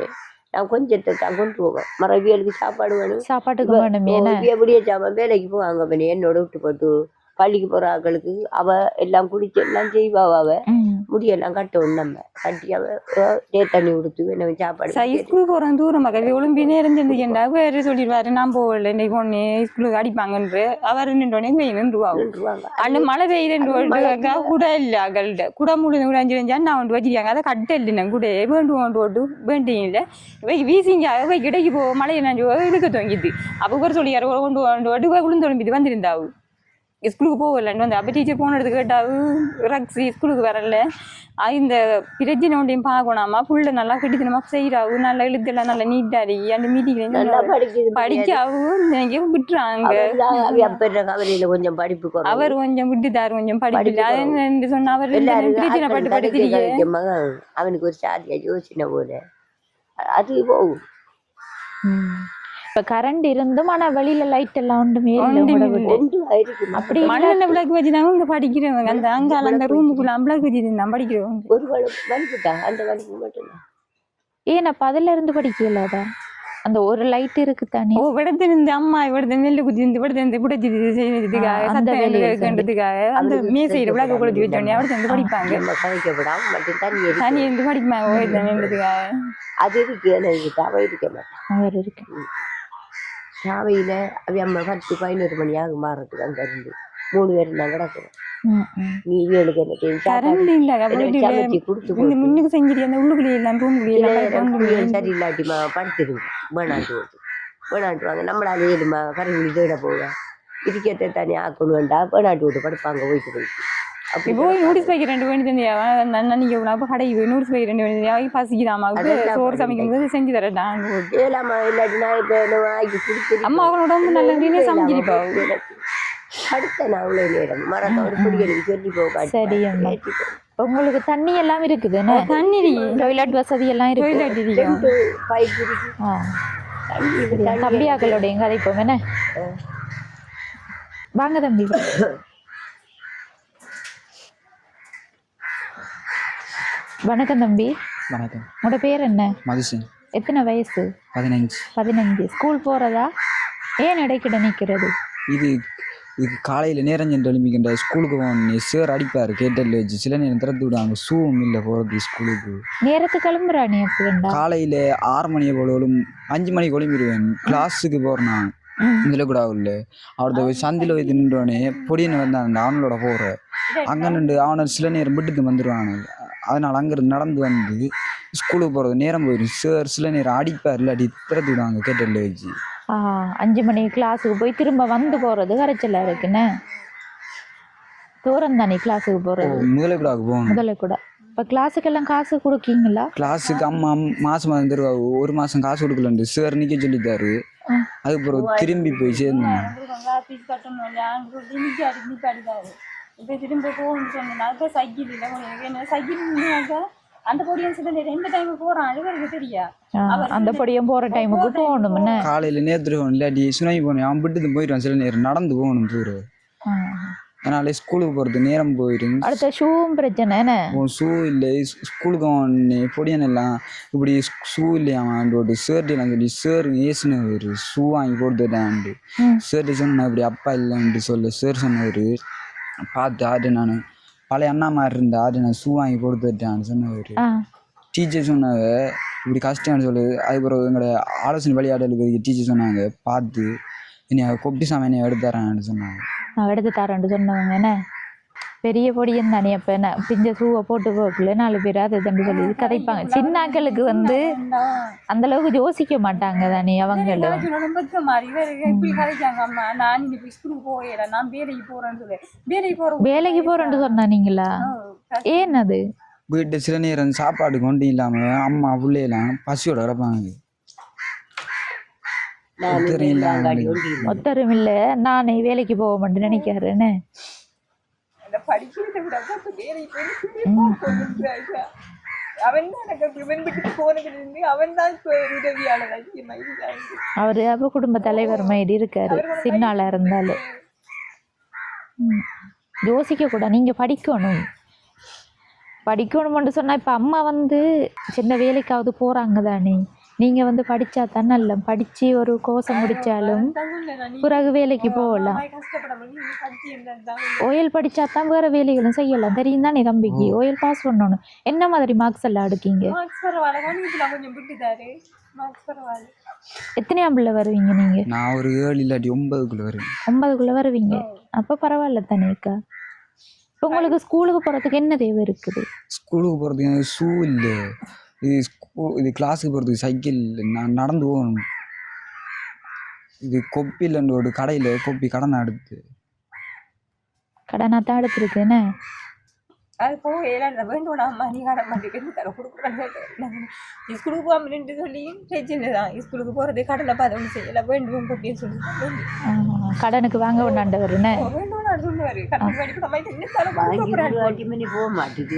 நான் கொஞ்சத்தை தான் கொண்டு போவேன் மறவியலுக்கு சாப்பாடு வேணும் சாப்பாட்டுக்கு வேணுமே எப்படியே சாப்பாடு வேலைக்கு போவாங்க பண்ணி என்னோட விட்டு போட்டு பள்ளிக்கு போகிற ஆட்களுக்கு அவ எல்லாம் குடிச்சு எல்லாம் செய்வாவ அவ முடியெல்லாம் கட்டணும் நம்ம கட்டி அவ தண்ணி கொடுத்து நம்ம சாப்பாடு ஸ்கூலுக்கு போகிறேன் தூரம் மக்கள் ஒளிம்பினே இருந்துருக்கேன்டா வேறு சொல்லிடுவாரு நான் போகல இன்னைக்கு பொண்ணு ஸ்கூலுக்கு அடிப்பாங்கன்று அவர் நின்றோடனே நின்றுவாங்க அந்த மழை பெய்யுதுன்னு கூட இல்லை அகள்கிட்ட கூட முழுது கூட 5 நான் ஒன்று வச்சிருக்காங்க அதை கட்ட இல்லைண்ணா கூட வேண்டு ஓட்டு வேண்டியும் இல்லை வீசிங்க கிடைக்கு போ மழையை நஞ்சு இழுக்க தொங்கிது அப்போ கூட சொல்லி யாரோ கொண்டு ஓட்டு விழுந்தொழும்பிது வந்திருந்தாவு ஸ்கூலுக்கு போகலன்னு வந்து அப்போ டீச்சர் போன எடுத்து கேட்டாவு ரக்ஸி ஸ்கூலுக்கு வரல இந்த பிரச்சனை ஒன்றையும் பார்க்கணாமா புள்ள நல்லா கட்டித்தனமா செய்யறாவு நல்லா எழுத்தெல்லாம் நல்லா நீட்டாடி அந்த மீட்டிங் படிக்காவும் விட்டுறாங்க கொஞ்சம் படிப்பு அவர் கொஞ்சம் விட்டுட்டாரு கொஞ்சம் படிப்பு சொன்னா அவர் பிரச்சனை பட்டு படிக்கிறீங்க அவனுக்கு ஒரு சாதியா யோசனை போல அது போகும் இப்ப கரண்ட் இருந்தும் ஆனா வெளியில லைட் எல்லாம் ஒன்றுமே அப்படி மண்ணெண்ண விளக்கு வச்சுதாங்க இங்க படிக்கிறவங்க அந்த அங்கால அந்த ரூமுக்குள்ள விளக்கு வச்சுட்டு நான் படிக்கிறவங்க ஒரு வலிப்புட்டா அந்த வலிப்பு மட்டும் ஏன் அப்ப அதுல இருந்து படிக்கலாதா அந்த ஒரு லைட் இருக்கு தானே விடத்துல இருந்து அம்மா விடத்த நெல்லு குத்தி இருந்து விடத்த இருந்து பிடிச்சி செய்யறதுக்காக சந்தேகன்றதுக்காக அந்த மேசையில விளக்கு கொளுத்தி வச்சோடனே அவருக்கு வந்து படிப்பாங்க கவிக்கப்படாம மட்டும் தண்ணி இருந்து படிப்பாங்க அது இருக்கு எனக்கு தவ இருக்க மாட்டேன் இருக்கு சாவையில அவ அம்மா 10-11 மணி ஆகும் மாறதுக்கு அங்க இருந்து 3 பேரும் தான் கிடக்குறோம் நீ முன்னுக்கு செஞ்சிட்டு அந்த உள்ளுக்குள்ளே எல்லாம் சரி இல்லாட்டிமா படுத்துருங்க வேணாட்டுவாங்க நம்மளால ஏழுமா கருவி தேட போவேன் இதுக்கேற்ற தனி ஆக்கணும் வேண்டாம் வேணாட்டு விட்டு படுப்பாங்க போயிட்டு போயிட்டு அப்படி போய் நூடுல்ஸ் பைக்கு 2 வேண்டி தந்தியாவா அன்னைக்கு எவ்வளோ கடைக்கு போய் நூடுல்ஸ் பைக்கு 2 வேண்டி பசிக்குதாமா சோறு சமைக்கும் போது செஞ்சு தரேன் ஏலாமா இல்லாட்டி நான் இப்போ வாங்கி கொடுத்து அம்மா அவங்களோட உடம்பு நல்ல சமைச்சிருப்பா அடுத்த நான் அவ்வளோ நேரம் மறக்க ஒரு குடிக்கிறதுக்கு சொல்லி போக சரி அம்மா உங்களுக்கு தண்ணி எல்லாம் இருக்குது தண்ணி டாய்லெட் வசதி எல்லாம் இருக்கு பைப் இருக்கு தம்பியாக்களோட எங்க அதை இப்போ என்ன வாங்க தம்பி வணக்கம் தம்பி வணக்கம் உங்களோட பேர் என்ன மதுசன் எத்தனை வயசு 15 ஸ்கூல் போறதா ஏன் இடைக்கிட நிற்கிறது இது காலையில் நேரம் சென்று எழுப்பிக்கின்ற ஸ்கூலுக்கு போகணும் சார் அடிப்பார் கேட்டல் வச்சு சில நேரம் திறந்து விடுவாங்க ஷூவும் இல்லை போகிறது ஸ்கூலுக்கு நேரத்துக்கு கிளம்புறா நீ அப்படின்னா காலையில் 6 மணியை போலும் 5 மணிக்கு கிளம்பிடுவேன் கிளாஸுக்கு போகிறேன் இதில் கூட இல்லை அவரோட சந்தியில் போய் நின்றோடனே பொடியன்னு வந்தாங்க அவனோட போகிற அங்கே நின்று அவனை சில நேரம் விட்டுட்டு வந்துடுவானு அதனால் அங்கேருந்து நடந்து வந்து ஸ்கூலுக்கு போகிறது நேரம் போயிடும் சார் சில நேரம் அடிப்பார் இல்லாட்டி திறத்து விடுவாங்க கேட்டல் வச்சு 5 மணி கிளாஸுக்கு போய் திரும்ப வந்து போகிறது கரைச்சலாக இருக்குண்ணே தூரம் தானே கிளாஸுக்கு போகிறது முதலே கூட போகணும் முதல்ல கூட இப்போ கிளாஸுக்கெல்லாம் காசு கொடுக்கீங்களா கிளாஸுக்கு அம்மா மாதம் வந்துருவா ஒரு மாதம் காசு கொடுக்கலன்ட்டு சார் நிற்க சொல்லித்தாரு அதுக்கப்புறம் திரும்பி போய் சேர்ந்தேன் இப்போ திரும்ப போகணும்னு சொன்னா சைக்கிள் இல்லை சைக்கிள் அந்த பொடியும் சில எந்த டைம் போறான் அழுவருக்கு தெரியா அந்த பொடியும் போற டைமுக்கு போகணும்னு காலையில நேற்று இல்லாட்டி சுனாமி போனேன் அவன் விட்டு போயிடுவான் சில நேரம் நடந்து போகணும் தூரம் அதனால ஸ்கூலுக்கு போறது நேரம் போயிடும் அடுத்த ஷூவும் பிரச்சனை ஷூ இல்லை ஸ்கூலுக்கு அவன் பொடியன் எல்லாம் இப்படி ஷூ இல்லையான் ஷர்ட் எல்லாம் சொல்லி சார் ஏசுனவர் ஷூ வாங்கி போட்டுட்டான்ட்டு சார் சொன்ன இப்படி அப்பா இல்லைன்ட்டு சொல்ல சார் சொன்னவர் பார்த்து ஆடு நான் பழைய அண்ணா மாதிரி இருந்தேன் ஆடு நான் ஷூ வாங்கி கொடுத்துட்டான்னு சொன்னவர் டீச்சர் சொன்னாங்க இப்படி கஷ்டம்னு சொல்லுது அதுக்கப்புறம் எங்களோட ஆலோசனை விளையாடலுக்கு டீச்சர் சொன்னாங்க பார்த்து இனி கொப்பி சாமான் எடுத்து தரேன்னு சொன்னாங்க நான் எடுத்து தரேன்ட்டு சொன்னவங்க என்ன பெரிய பொடியும் தானே அப்போ என்ன பிஞ்ச ஷூவை போட்டு போக்கல 4 பேர் அதை தண்டு சொல்லி கதைப்பாங்க சின்னாக்களுக்கு வந்து அந்த அளவுக்கு யோசிக்க மாட்டாங்க தானே அவங்களும் வேலைக்கு போறேன்னு சொன்னானீங்களா ஏன் அது வீட்டு சில நேரம் சாப்பாடு கொண்டு இல்லாம அம்மா பிள்ளையெல்லாம் பசியோட கிடப்பாங்க ஒத்தரும் இல்ல நானே வேலைக்கு போக மாட்டேன்னு நினைக்கிறேன்னு அவரு அப்ப குடும்ப தலைவர் மாதிரி இருக்காரு சின்னால இருந்தாலும் யோசிக்கக்கூடாது. நீங்கள் படிக்கணும்னு சொன்னால் இப்போ அம்மா வந்து சின்ன வேலைக்காவது போகிறாங்க தானே. நீங்கள் வந்து படித்தா தான் நல்ல படித்து ஒரு கோர்ஸை முடித்தாலும் பிறகு வேலைக்கு போகலாம். ஓயல் படித்தா தான் வேறு வேலைகளும் செய்யலாம். தெரியும் தானே தம்பிக்கு. ஓயல் பாஸ் பண்ணணும். என்ன மாதிரி மார்க்ஸ் எல்லாம் எடுக்கீங்க? எத்தனையாம் பிள்ளை வருவீங்க நீங்கள்? நான் ஒரு 7 இல்லாட்டி 9க்குள்ளே வருவேன். 9க்குள்ளே வருவீங்க. அப்போ பரவாயில்ல தானேக்கா. இப்போ உங்களுக்கு ஸ்கூலுக்கு போகிறதுக்கு என்ன தேவை இருக்குது? ஸ்கூலுக்கு போகிறதுக்கு எனக்கு ஷூ இல்லை. இது கிளாஸுக்கு போகிறதுக்கு சைக்கிள் இல்லை. நான் நடந்து போகணும். இது கொப்பிலன்னு ஒரு கடையில் கடனை எடுத்து கடனாக தான் எடுத்துருக்குன்னு. அது போகல வேண்டோட அம்மா நீ காட மாட்டேங்குது தர கொடுக்குறாங்க. ஸ்கூலுக்கு போகாமட்டு சொல்லி பிரச்சனை தான். ஸ்கூலுக்கு போகிறது கடனை பார்த்து ஒன்று செய்யலை வேண்டும் அப்படின்னு சொல்லி கடனுக்கு வாங்க ஒன்றாண்டவருன்னு வேண்டோன்னு சொல்லுவார். கடன் படிப்பு நம்ம போக மாட்டேங்குது.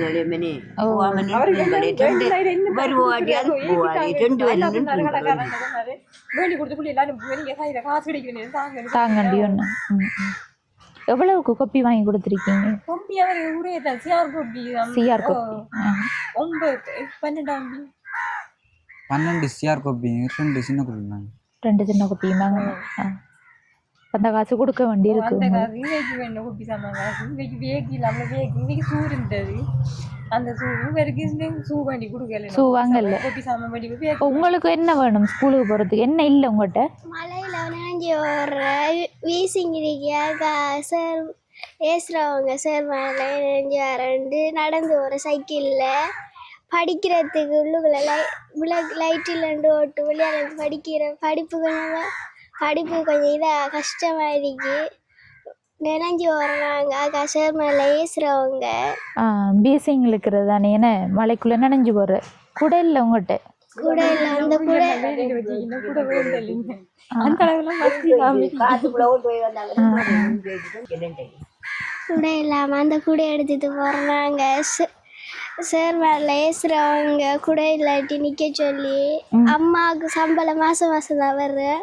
வேண்டி கொடுத்துக்குள்ள எல்லாரும் வெளியே கையில் காசு கிடைக்கணும் தாங்கண்டி ஒன்று. எவ்வளவுக்கு கொப்பி வாங்கி கொடுத்துருக்கீங்க? கொப்பி அவர் ஊரே தான் சிஆர் கொப்பி. 12 சிஆர் கொப்பி 2 சின்ன கொப்பி 2 சின்ன கொப்பியும் வாங்க. அந்த காசு கொடுக்க வேண்டி இருக்கு. இன்றைக்கு வேணும் கொப்பி சாமான் காசு. இன்றைக்கு வேகி இல்லாமல் இன்றைக்கு சூ இருந்தது. அந்த ஷூ வரைக்கும் ஷூ வண்டி கொடுக்கல. ஷூ வாங்கல. கொப்பி சாமான் வண்டி. உங்களுக்கு என்ன வேணும் ஸ்கூலுக்கு போகிறதுக்கு? என்ன இல்லை உங்கள்கிட்ட? மழையில் நனைஞ்சி ஒரு வீசிங்கிறிக்கா சார் ஏசுறவங்க சார் மழை நனைஞ்சி வரண்டு நடந்து ஒரு சைக்கிளில் படிக்கிறதுக்கு உள்ளுக்குள்ள லைட்டில் ஓட்டு விளையாட படிப்பு கொஞ்சம் இதாக கஷ்டமாக இருக்கு. நினைஞ்சி வர்றாங்க சார் மழை ஏசுறவங்க. பிஎஸ்சிங்க இருக்கிறது தானே. என்ன மலைக்குள்ளே நனைஞ்சு போகிற கூட இல்லை உங்கள்கிட்ட? கூட இல்லை. அந்த கூட கூட இல்லாமல் அந்த கூட எடுத்துட்டு போடுறாங்க. சார் மேலே ஏசுறவங்க கூட இல்லாட்டி நிற்க சொல்லி அம்மாவுக்கு சம்பளம் மாதம் தான் வர்றேன்.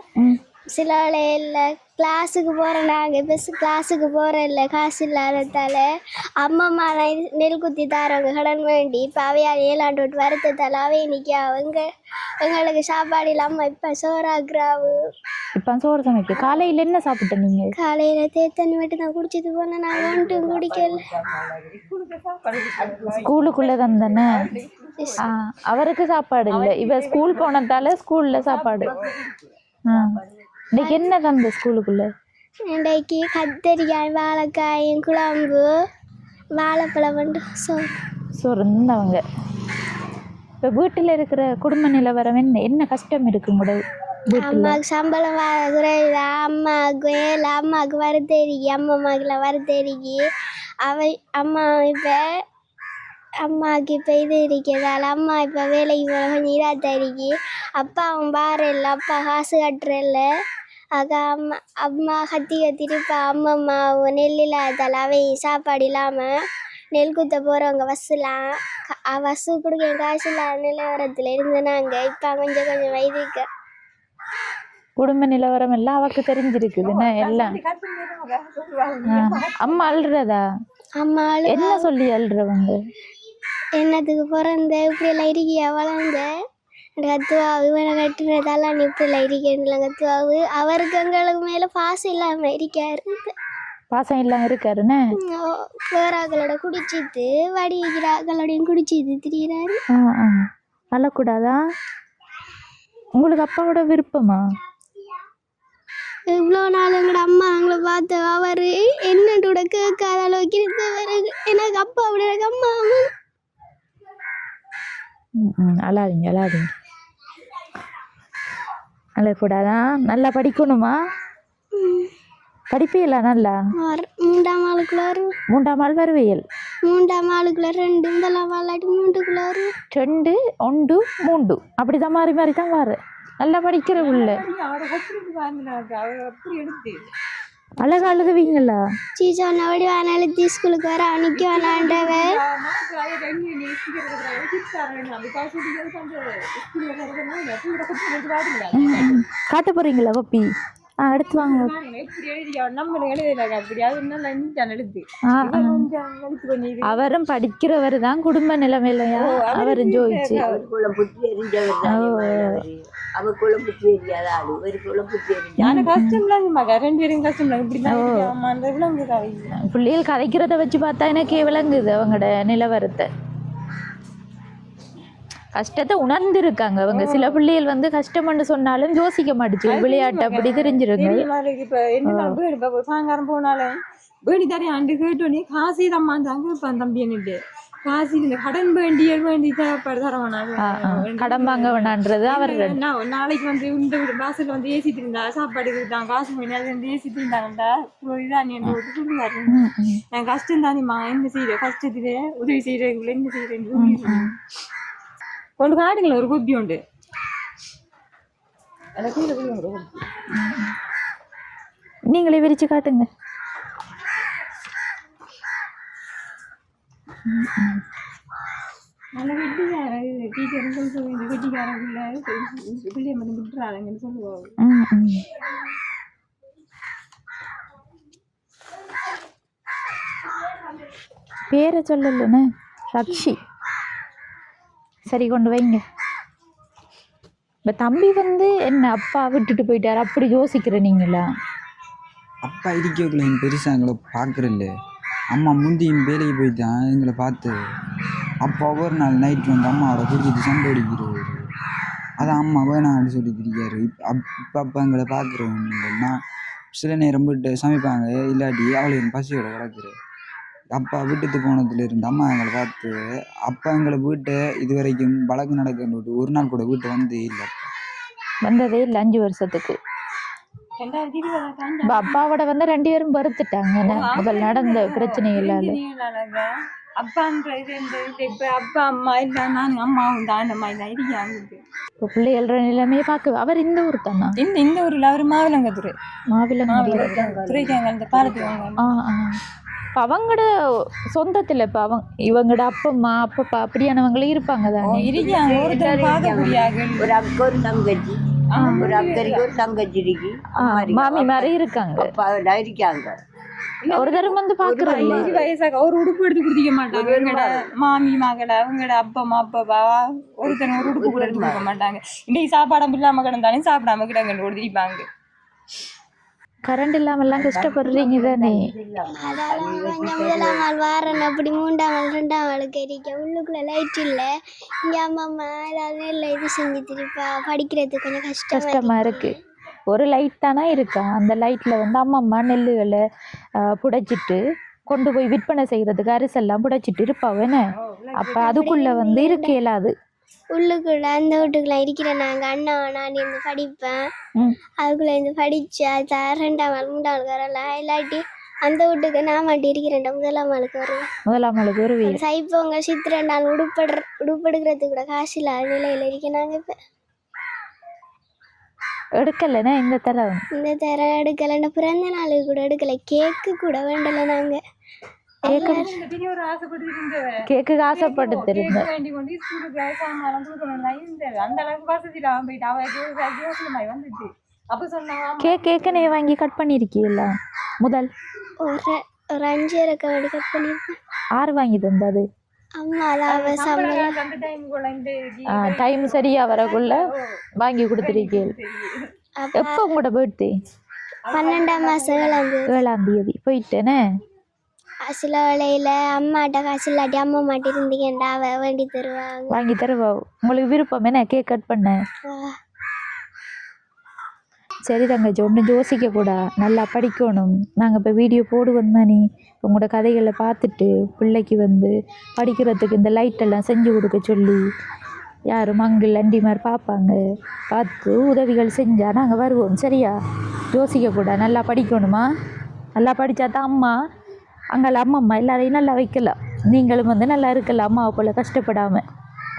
சில வேலையில் கிளாஸுக்கு போகிறேன். நாங்கள் இப்போ கிளாஸுக்கு போகிறோம் இல்லை காசு இல்லாததால் அம்மா நெல் குத்தி தரவங்க கடன் வேண்டி இப்போ அவையால் 7 ஆண்டு விட்டு வருத்தத்தால் அவை நிற்க எங்களுக்கு சாப்பாடு இல்லாமல் இப்போ சோறாக்குறாவு. இப்போ சோறு சமைக்க காலையில் என்ன சாப்பிட்ட நீங்கள்? காலையில் தேத்தண்ணி மட்டும் தான் குடிச்சிட்டு போனேன். நான் ஒன்றும் குடிக்கல. ஸ்கூலுக்குள்ளே தான் தானே. அவருக்கு சாப்பாடு இல்லை. இவ ஸ்கூல் போனதால ஸ்கூலில் சாப்பாடு. இன்னைக்கு என்ன தந்த ஸ்கூலுக்குள்ள? இன்றைக்கு கத்தரிக்காய் வாழைக்காயும் குழம்பு வாழைப்பழம் சோறு தந்தவங்க. இப்போ வீட்டில் இருக்கிற குடும்ப நிலவரம் என்ன கஷ்டம் இருக்கு உங்களோட? அம்மாவுக்கு சம்பளம் குறையுதா? அம்மாவுக்கு வருத்தேரிக்கி. அம்மாவுக்குலாம் வருத்தேரிக்கி. அம்மாவுக்கு இப்போ இது இருக்கிறதால அம்மா இப்போ வேலைக்கு போகிற கொஞ்சம் இதாக தரிக்கி. அப்பாவும் பாரு இல்லை. அப்பா காசு கட்டுறல. அக்கா அம்மா கத்திட்டு இப்போ அம்மா நெல் இல்லாதால் அவை சாப்பாடு இல்லாமல் நெல் குத்த போகிறவங்க பஸ்ஸு கொடுக்க காசு இல்லாத நிலவரத்தில் இருந்தனாங்க. இப்போ கொஞ்சம் வயதுக்கு குடும்ப நிலவரம் எல்லாம் அவருக்கு தெரிஞ்சிருக்குதுன்னா எல்லாம். அம்மா அழுறதா? அம்மா என்ன சொல்லி அழுறவங்க? என்னத்துக்கு பிறந்த இப்படியெல்லாம் இருக்கியா வளர்ந்த கத்துவாவு இவனை கட்டுறதால நீ இப்படிலாம் இருக்கேன்லாம் கத்துவாவு. அவருக்கு எங்களுக்கு மேலே பாசம் இல்லாமல் இருக்காரு. பாசம் இல்லாமல் இருக்காருன்னு வேறாக்களோட குடிச்சிட்டு வடிகிறாக்களோடையும் குடிச்சிட்டு திரிகிறாரு. அழக்கூடாதா? உங்களுக்கு அப்பாவோட விருப்பமா? இவ்வளோ நாள் எங்களோட அம்மா எங்களை பார்த்து அவர் என்னோட கேட்காத அளவுக்கு இருந்தவர். எனக்கு அப்பாவோட எனக்கு அம்மா. அழாதீங்க அழக்கூடாதா? நல்லா படிக்கணுமா? படிப்பீங்களா நல்லா? 3ஆம் ஆளுக்குள்ள 3ஆம் ஆள் வருவியல். 3ஆம் ஆளுக்குள்ள 2 இதெல்லாம் வாழாட்டி 3க்குள்ள 2 1 3 அப்படிதான் மாறி தான் வாரு. நல்லா படிக்கிற உள்ள அழகா அழுதுவீங்களா? சீசன் அப்படி வேணாலும் ஸ்கூலுக்கு வர அன்னைக்கு வேணாண்டவ காட்ட போறீங்களா கொப்பி? எடுத்து வாங்க. எப்படி எழுதியா நம்ம எழுதல அப்படி அது என்ன எழுது அவரும் படிக்கிறவர் தான், குடும்ப நிலைமையிலையா அவரும் ஜோதிச்சு. அவருக்குள்ள புத்தி எரிஞ்சவர் அவருக்குள்ள புத்தி எரியாத ஆளு, இவருக்குள்ள புத்தி எரிஞ்ச கஷ்டம் மகா 2 பேரும் கஷ்டம் இப்படி பிள்ளைகள் கதைக்கிறத வச்சு பார்த்தா எனக்கே விளங்குது அவங்களோட நிலவரத்தை. கஷ்டத்தை உணர்ந்திருக்காங்க அவங்க. சில பிள்ளைகள் வந்து கஷ்டம்னு சொன்னாலும் யோசிக்க மாட்டுச்சு, விளையாட்டு அப்படி தெரிஞ்சிருங்க. இப்ப என்ன சாயங்காலம் போனாலும் வேண்டி தரேன் ஆண்டு கேட்டோன்னே காசே தம்மாந்தாங்க இருப்பான் தம்பி என்னட்டு காசு இந்த கடன் வேண்டி தேவைப்பாடு தரவானாலும் கடன் வாங்க வேணான்றது அவர். நாளைக்கு வந்து இந்த வாசல் வந்து ஏசி திருந்தா சாப்பாடு கொடுத்தாங்க காசு போய் அது வந்து ஏசி திருந்தாங்கடா இதான் என்ன கொடுத்தாரு. நான் கஷ்டம் தானேம்மா என்ன செய்யறேன், கஷ்டத்துல உதவி செய்யறதுக்குள்ள என்ன செய்யறேன் கொண்டு காட்டுங்கள ஒரு குப்பி உண்டு. நீங்களே விரிச்சு காட்டுங்க. நல்ல வெட்டிக்கார டீச்சர் சொல்லுவாங்க, வெட்டிக்காரங்கள பிள்ளைய மட்டும் விட்டுறாங்கன்னு சொல்லுவாங்க. பேரை சொல்லலன்னு ரக்ஷி. சரி கொண்டு வைங்க. இப்போ தம்பி வந்து என்ன அப்பா விட்டுட்டு போயிட்டார் அப்படி யோசிக்கிற நீங்களா? அப்பா இருக்கக்குள்ள என் பெருசாக எங்களை பார்க்குறல்ல. அம்மா முந்தியும் வேலைக்கு போயிட்டான் எங்களை பார்த்து. அப்போ ஒவ்வொரு நாள் நைட் வந்து அம்மாவோட குடிச்சிட்டு சண்டை அடிக்கிறாரு. அதான் அம்மா வேணான்னு சொல்லிட்டு இருக்காரு. இப்போ அப்பா எங்களை பார்க்குறவங்க இல்லைன்னா சில நேரம் போயிட்டு சமைப்பாங்க, இல்லாட்டி அவளையும் பசியோட கிடக்குற. அப்பா வீட்டுக்கு போனதுலேருந்து அம்மா எங்களை பார்த்து அப்பா எங்களை வீட்டை இது வரைக்கும் வழக்கு நடக்கிற ஒரு நாள் கூட வீட்டை வந்து இல்லை. வந்ததே இல்லை 5 வருஷத்துக்கு. அப்பாவோட வந்து 2 பேரும் பருத்துட்டாங்க. முதல் நடந்த பிரச்சனை இல்லாத அப்பான்ற இது இப்ப அப்பா அம்மா இல்லை, நான் அம்மாவும் தான் அந்த மாதிரி தான் இருக்காங்க. இப்போ பிள்ளைகள் நிலைமையை பார்க்க அவர் இந்த ஊர் தானா? இந்த ஊரில் அவர் மாவிலங்கத்துறை துறைக்காங்க அந்த பாலத்துக்கு. இப்போ அவங்களோட சொந்தத்தில் இப்போ இவங்களோட அப்பம்மா அப்பப்பா அப்படியானவங்களும் இருப்பாங்க தானே? இருக்காங்க. ஒருத்தர் பார்க்கக்கூடியாங்க. ஒரு அக்கா ஒரு தங்கச்சி, ஒரு அக்கறைக்கு ஒரு தங்கச்சி இருக்கு, மாமி மாதிரி இருக்காங்க, இருக்காங்க. ஒரு தரம் வந்து பாக்குறாங்க. வயசாக ஒரு உடுப்பு எடுத்து குடிக்க மாட்டாங்க. இவங்கட மாமி மகளை அவங்களோட அப்பம்மா அப்பப்பா ஒருத்தர் ஒரு உடுப்பு கூட எடுத்து கொடுக்க மாட்டாங்க. இன்னைக்கு சாப்பாடம் இல்லாம கிடந்தாலும் சாப்பிடாம கிடங்க கொடுத்துருப்பாங்க. கரண்ட் இல்லாமல்லாம் கஷ்டப்படுறீங்க தானே? அதாவது முதலாம் நாள் வாரன் அப்படி 3ஆம் நாள் 2ஆம் நாளுக்கு எரிக்க உள்ளுக்குள்ள லைட் இல்லை. இங்கே அம்மா ஏதாவது இல்லை இது செஞ்சு திருப்பா படிக்கிறதுக்கு கொஞ்சம் கஷ்டமா இருக்கு. ஒரு லைட் தானே இருக்கா, அந்த லைட்டில் வந்து அம்மம்மா நெல்லுகளை புடைச்சிட்டு கொண்டு போய் விற்பனை செய்கிறதுக்கு அரிசெல்லாம் புடைச்சிட்டு இருப்பாவேன்னு. அப்போ அதுக்குள்ளே வந்து இருக்க இயலாது. உள்ளுக்குள்ள அந்த வீட்டுக்குள்ள இருக்கிற நாங்கள் அண்ணா நான் இருந்து படிப்பேன். அதுக்குள்ள இருந்து படிச்சு அது 2ஆம் நாள் 3ஆம் நாள் வரலாம். இல்லாட்டி அந்த வீட்டுக்கு நான் மாட்டி இருக்கிறேன். முதலாம் நாளுக்கு வருவேன். முதலாம் நாளுக்கு வருவேன். சைப்பவங்க சித்திரை நாள் உடுப்படுக்கிறதுக்கு கூட காசு இல்லாத நிலையில் இருக்க. நாங்கள் இப்போ எடுக்கலைன்னா இந்த தரம் எடுக்கலைன்னா பிறந்த நாளுக்கு கூட எடுக்கலை. கேக்கு கூட வேண்டலை. நாங்கள் கேக்கு ஆசைப்பட்டு தெரிஞ்சேன். கேக்குனே வாங்கி கட் பண்ணிருக்கீல்ல? முதல் ஒரு 5 இறக்க வேண்டி கட் பண்ணிருக்கேன். 6 வாங்கி தந்தது டைம் சரியா வரக்குள்ள வாங்கி கொடுத்துருக்கீங்க. எப்போ உங்களோட பர்த்டே? 12ஆம் மாதம் 7ஆம் தேதி போயிட்டேனே. சில வேளையில் அம்மாட்ட காசு இல்லாட்டி அம்மா மாட்டி இருந்தீங்கண்டா அவ வேண்டி தருவாங்க, வாங்கி தருவா. உங்களுக்கு விருப்பம் என்ன கேக் கட் பண்ண? சரி தங்கச்சி, ஒன்றும் யோசிக்கக்கூடா, நல்லா படிக்கணும். நாங்கள் இப்போ வீடியோ போடுவோம் தானே, உங்களோட கதைகளை பார்த்துட்டு பிள்ளைக்கு வந்து படிக்கிறதுக்கு இந்த லைட்டெல்லாம் செஞ்சு கொடுக்க சொல்லி யாரும் அங்கிள் அண்டி மாதிரி பார்ப்பாங்க. பார்த்து உதவிகள் செஞ்சால் நாங்கள் வருவோம். சரியா? யோசிக்கக்கூடா, நல்லா படிக்கணுமா? நல்லா படித்தா தான் அம்மா அங்கே அம்மம்மா எல்லாரையும் நல்லா வைக்கலாம். நீங்களும் வந்து நல்லா இருக்கலாம் அம்மாவை போல் கஷ்டப்படாமல்.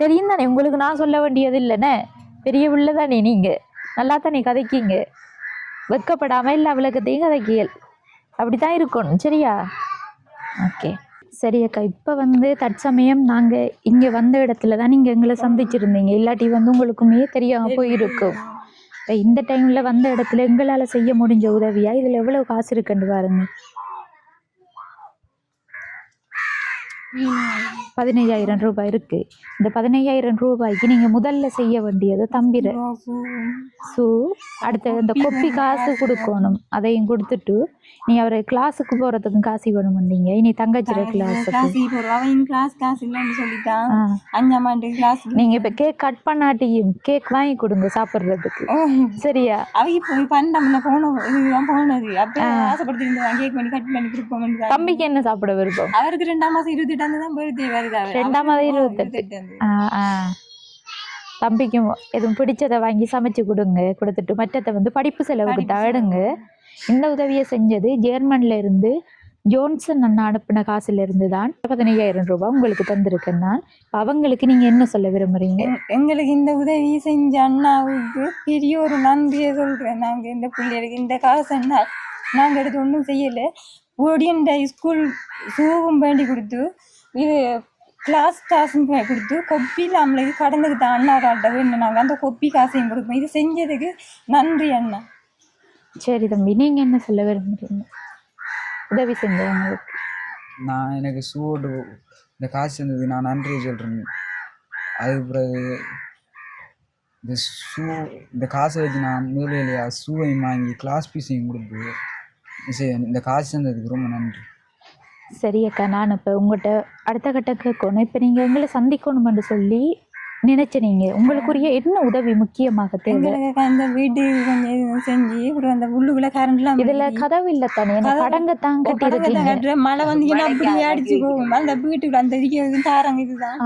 தெரியும் தானே உங்களுக்கு, நான் சொல்ல வேண்டியது இல்லைண்ணே, பெரிய பிள்ளை தானே நீங்கள், நல்லா தானே கதைக்கிங்க, வெக்கப்படாமல் எல்லா விளக்கத்தையும் கதைக்கியல். அப்படி தான் இருக்கணும். சரியா? ஓகே சரி அக்கா. இப்போ வந்து தற்சமயம் நாங்கள் இங்கே வந்த இடத்துல தான் நீங்கள் எங்களை சந்திச்சிருந்தீங்க. இல்லாட்டி வந்து உங்களுக்குமே தெரியாமல் போயிருக்கும். இப்போ இந்த டைமில் வந்த இடத்துல எங்களால் செய்ய முடிஞ்ச உதவியா இதில் எவ்வளோ காசு இருக்குன்னு பாருங்க. 15,000 ரூபாய் இருக்கு. இந்த 15,000 ரூபாய்க்கு நீங்க முதல்ல செய்ய வேண்டியது தம்பிர ஸோ அடுத்த இந்த கொப்பி காசு கொடுக்கணும். அதையும் கொடுத்துட்டு நீ அவரை கிளாஸுக்கு போறதுக்கும் காசு வேணும் பண்ணீங்க. இனி தங்கச்சிர கிளாஸ் இல்லைன்னு சொல்லிட்டான். 5ஆம் ஆண்டு கிளாஸ். நீங்க இப்ப கேக் கட் பண்ணாட்டியும் கேக் வாங்கி கொடுங்க சாப்பிடுறதுக்கு. சரியா? அவங்க போய் பண்ண போனது அப்ப ஆசைப்படுத்தி கேக் பண்ணி கட் பண்ணி கொடுப்போம். தம்பிக்கு என்ன சாப்பிட விருப்பம்? அவருக்கு 2ஆம் மாசம் 28 தான் பர்த்டே வருது. 2ஆம் மாதம் 28. தம்பிக்கும் எதுவும் பிடிச்சதை வாங்கி சமைச்சு கொடுங்க. கொடுத்துட்டு மற்றத்தை வந்து படிப்பு செலவுக்கு தடுங்க. இந்த உதவியை செஞ்சது ஜெர்மன்ல இருந்து ஜோன்சன் அண்ணா அனுப்பின காசுல இருந்து தான் 15,000 ரூபாய் உங்களுக்கு தந்திருக்கேன் நான். அவங்களுக்கு நீங்க என்ன சொல்ல விரும்புறீங்க? எங்களுக்கு இந்த உதவி செஞ்ச அண்ணாவுக்கு பெரிய ஒரு நன்றியை சொல்றேன். நாங்க இந்த பிள்ளைகளுக்கு இந்த காசு நாங்க எடுத்து ஒன்றும் செய்யலை. ஓடியண்ட ஸ்கூல் ஷூவும் வேண்டி கொடுத்து இது கிளாஸ் காசும் கொடுத்து கொப்பி நம்மளுக்கு கடந்துக்கிட்ட அண்ணாட்ட வேணும். நாங்கள் அந்த கொப்பி காசையும் கொடுப்போம். இது செஞ்சதுக்கு நன்றி அண்ணா. சரி தம்பி, நீங்கள் என்ன சொல்ல விரும்புறீங்க உதவி செஞ்சவங்களுக்கு? நான் எனக்கு ஷூவோடு இந்த காசு இருந்தது நான் நன்றியை சொல்கிறேன். அதுக்கு பிறகு இந்த காசை வச்சு நான் முதலியா ஷூவையும் வாங்கி கிளாஸ் பீஸையும் கொடுத்து இந்த காசு இருந்ததுக்கு ரொம்ப நன்றி. சரி அக்கா, நான் இப்போ உங்கள்கிட்ட அடுத்த கட்ட கேட்கணும். இப்போ நீங்கள் எங்களை சந்திக்கணும்னு சொல்லி நினைச்சீங்க. உங்களுக்குரிய என்ன உதவி முக்கியமாக தேவை? அந்த வீட்டு கொஞ்சம் செஞ்சு அப்புறம் அந்த உள்ளுக்குள்ள கரண்ட்லாம் இதுல கதவு இல்ல தானே, படங்கத்தான் கட்டி மழை வந்து அப்படியே அடிச்சு போகும். அந்த வீட்டுக்குள்ள அந்த தாரங்க இதுதான்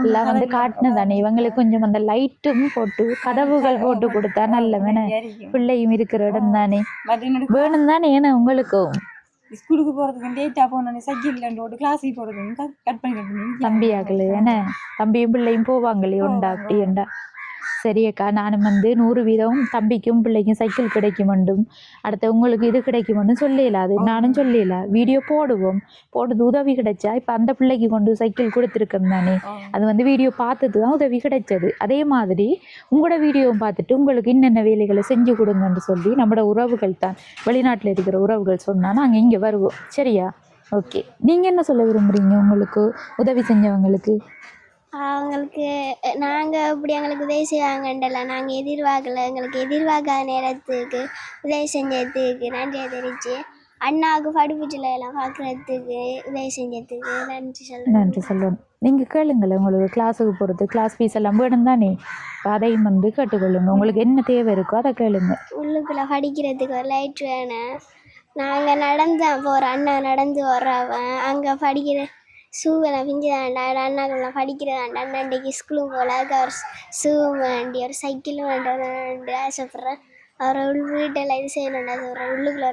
எல்லாம் வந்து காட்டின தானே. இவங்களுக்கு கொஞ்சம் அந்த லைட்டும் போட்டு கதவுகள் போட்டு கொடுத்தா நல்ல வேணே. பிள்ளையும் இருக்கிற இடம் தானே வேணும் தானே. ஏன்னா உங்களுக்கும் ஸ்கூலுக்கு போகிறதுக்கு லேட்டாக போனோன்னே சைக்கிள் ஓட்டு கிளாஸுக்கு போகிறதுக்கு கட் பண்ணி தம்பியாகல ஏன்னா தம்பியும் பிள்ளையும் போவாங்களே உண்டா அப்படி உண்டா. சரி அக்கா, நானும் வந்து 100% தம்பிக்கும் பிள்ளைக்கும் சைக்கிள் கிடைக்கும் வேண்டும், அடுத்து உங்களுக்கு இது கிடைக்கும் வேண்டும் சொல்லல. அது நானும் சொல்லல. வீடியோ போடுவோம், போடுறது உதவி கிடைச்சா இப்போ அந்த பிள்ளைக்கு கொண்டு சைக்கிள் கொடுத்துருக்கோம் தானே. அது வந்து வீடியோ பார்த்துட்டு தான் உதவி கிடைச்சது. அதே மாதிரி உங்களோட வீடியோவும் பார்த்துட்டு உங்களுக்கு என்னென்ன வேலைகளை செஞ்சு கொடுங்கன்னு சொல்லி நம்மளோட உறவுகள் தான் வெளிநாட்டில் இருக்கிற உறவுகள் சொன்னால் நாங்கள் இங்கே வருவோம். சரியா? ஓகே, நீங்கள் என்ன சொல்ல விரும்புகிறீங்க உங்களுக்கு உதவி செஞ்சவங்களுக்கு? அவங்களுக்கு நாங்கள் இப்படி எங்களுக்கு உதவி செய்வாங்கண்டல நாங்கள் எதிர்பார்க்கல. எங்களுக்கு எதிர்பார்க்காத நேரத்துக்கு உதவி செஞ்சதுக்கு நன்றியை தெரிவித்து அண்ணாவுக்கு படிப்புச்சில் எல்லாம் பார்க்குறதுக்கு உதவி செஞ்சதுக்கு நன்றி சொல்லணும். நீங்கள் கேளுங்களேன், உங்களுக்கு கிளாஸுக்கு போகிறது கிளாஸ் ஃபீஸ் எல்லாம் வேணும் தானே. அதையும் வந்து கேட்டுக்கொள்ளுங்க. உங்களுக்கு என்ன தேவை இருக்கோ அதை கேளுங்க. உள்ளுக்குள்ளே படிக்கிறதுக்கு ஒரு லைட் வேணும். நாங்கள் நடந்தான் போகிறோம். அண்ணா நடந்து வர்றவன் அங்கே படிக்கிற ஷூவெல்லாம் பிஞ்சுதாண்டா அண்ணாக்கெல்லாம் படிக்கிறதாண்டா. அண்ணாண்டைக்கு ஸ்கூலுக்கு போகல. அதுக்கு அவர் ஷூ வேண்டி ஒரு சைக்கிளும் வேண்டாம் ஆசைப்பட்றேன். அவரை வீட்டெல்லாம் இது செய்யணும்டா சொல்கிறேன். உள்ளுக்குள்ள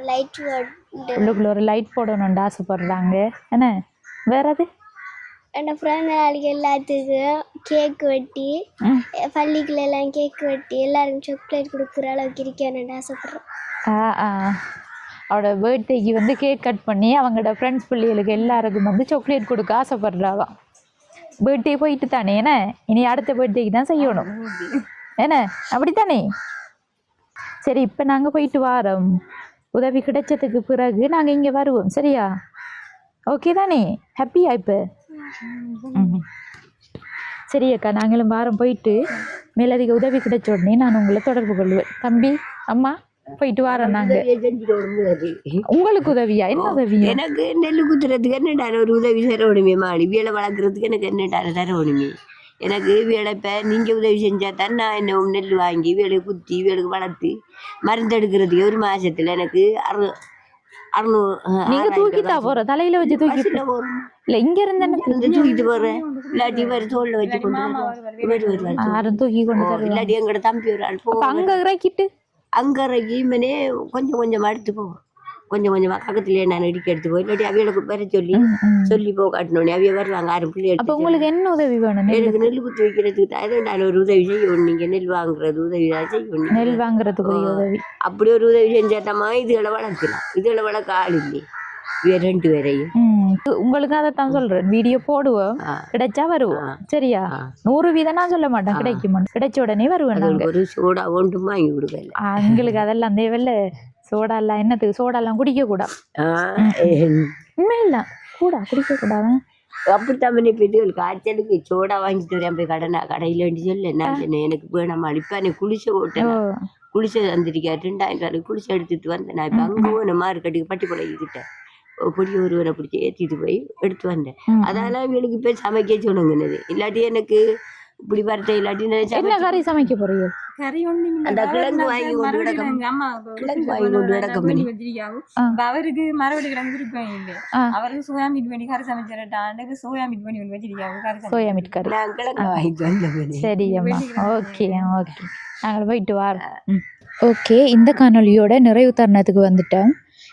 ஒரு லைட் போடணும்டா ஆசைப்படுறாங்க. என்ன வேறு அது என் பிறந்த நாளைக்கு எல்லாத்துக்கும் கேக் வெட்டி பள்ளிக்குள்ள எல்லாம் கேக் வெட்டி எல்லாருக்கும் சாக்லேட் கொடுக்குற அளவுக்கு இருக்கணும்னு ஆசைப்பட்றேன். அவரோட பர்த்டேக்கு வந்து கேக் கட் பண்ணி அவங்களோட ஃப்ரெண்ட்ஸ் பிள்ளைகளுக்கு எல்லாருக்கும் வந்து சாக்லேட் கொடுக்க ஆசைப்படுறாவாம். பர்த்டே போயிட்டு தானே, ஏன்னா இனி அடுத்த பர்த்டேக்கு தான் செய்யணும் என்ன, அப்படித்தானே? சரி, இப்போ நாங்கள் போயிட்டு வரோம். உதவி கிடைச்சதுக்கு பிறகு நாங்கள் இங்கே வருவோம். சரியா? ஓகே தானே? ஹாப்பியா இப்போ? சரி அக்கா, நாங்களும் வாரம் போயிட்டு மேலதிக உதவி கிடைச்ச உடனே நான் உங்களை தொடர்பு கொள்வேன். தம்பி அம்மா போயிட்டு வரோம். நாங்க உங்களுக்கு உதவியா? என்ன உதவி? எனக்கு நெல் குத்துறதுக்கு என்னடான ஒரு உதவி தரணுமே. மாடி வீளை வளர்க்குறதுக்கு எனக்கு என்னடான தரணுமே. எனக்கு வீளை இப்போ நீங்கள் உதவி செஞ்சால் தான் நான் என்ன நெல் வாங்கி வீளை குத்தி வீளுக்கு வளர்த்து மருந்து எடுக்கிறதுக்கு ஒரு மாதத்தில் எனக்கு 600. நீங்க தூக்கிட்டா போற தலையில வச்சு தூக்கிட்டு போறோம். இல்ல இங்க இருந்து தூக்கிட்டு போறேன். இல்லாட்டி வர தோல்ல வச்சு கொண்டு யாரும் தூக்கி கொண்டு வர. இல்லாட்டி எங்கட தம்பி ஒரு ஆள் போ அங்க இறக்கிட்டு அங்க இறக்கி மனே கொஞ்சம் கொஞ்சமா எடுத்து போவோம். கொஞ்சம் கொஞ்சமா பக்கத்துலயே நான் இடிக்க எடுத்து போய் இல்லாட்டி அவியலுக்கு வர சொல்லி போ காட்டணும். அவிய வருவாங்க 6 பிள்ளை. அப்ப உங்களுக்கு என்ன உதவி வேணும்? எனக்கு நெல் குத்தி வைக்கிறதுக்கு தான் ஒரு உதவி செய்யணும். நீங்க நெல் வாங்குறது உதவி தான் செய்யணும். நெல் வாங்குறதுக்கு உதவி அப்படி ஒரு உதவி செஞ்சாட்டமா இதுகளை வளர்க்கலாம். இதுகளை வளர்க்க ஆள் இல்லை. 2 பேரையும் உங்களுக்கு அதைத்தான் சொல்றேன், வீடியோ போடுவோம், கிடைச்சா வருவோம். சரியா? 100% நான் சொல்ல மாட்டேன் கிடைக்குமா, கிடைச்ச உடனே வருவேன். நாங்க ஒரு சோடா ஒன்றும் வாங்கி விடுவேன். எங்களுக்கு அதெல்லாம் தேவையில்ல. சோடா எல்லாம் என்னத்துக்கு? சோடா எல்லாம் குடிக்க கூடாது. உண்மையில கூட குடிக்க கூடாது. அப்படித்தான் பண்ணி போயிட்டு ஒரு காய்ச்சலுக்கு சோடா வாங்கிட்டு வரேன் போய் கடையில சொல்லு. நான் சொன்னேன் எனக்கு வேணாமா, இப்ப நீ குளிச்ச ஓட்டேன், குளிச்ச வந்துருக்கா 2000 குளிச்ச எடுத்துட்டு வந்தேன். நான் இப்ப அங்கே போன மார்க்கெட்டுக்கு பட்டி பழகிக்கிட்டேன். பொடி ஒருவரை பிடிச்சி ஏற்றிட்டு போய் எடுத்து வந்தேன். அதனால இவளுக்கு இப்போ சமைக்க சொல்லுங்கன்னது. இல்லாட்டி எனக்கு இப்படி வரட்டை இல்லாட்டி என்ன கறி சமைக்க போறீங்க? கறி ஒண்ணு அந்த கிழங்கு வாங்கி கொண்டு கிடக்கும், கிழங்கு வாங்கி கொண்டு கிடக்கும் பண்ணி அவருக்கு மரவள்ளி கிழங்கு விருப்பம் இல்லை. அவருக்கு சோயா மீட் பண்ணி கறி சமைச்சிடட்டான். சோயா மீட் பண்ணி ஒன்று வச்சிருக்காங்க. சோயா மீட் கறி நான் கிழங்கு வாங்கிட்டு வந்தேன். சரி அம்மா, ஓகே ஓகே, நாங்கள் போயிட்டு வரோம். ஓகே, இந்த காணொலியோட நிறைவு தருணத்துக்கு வந்துட்டோம்.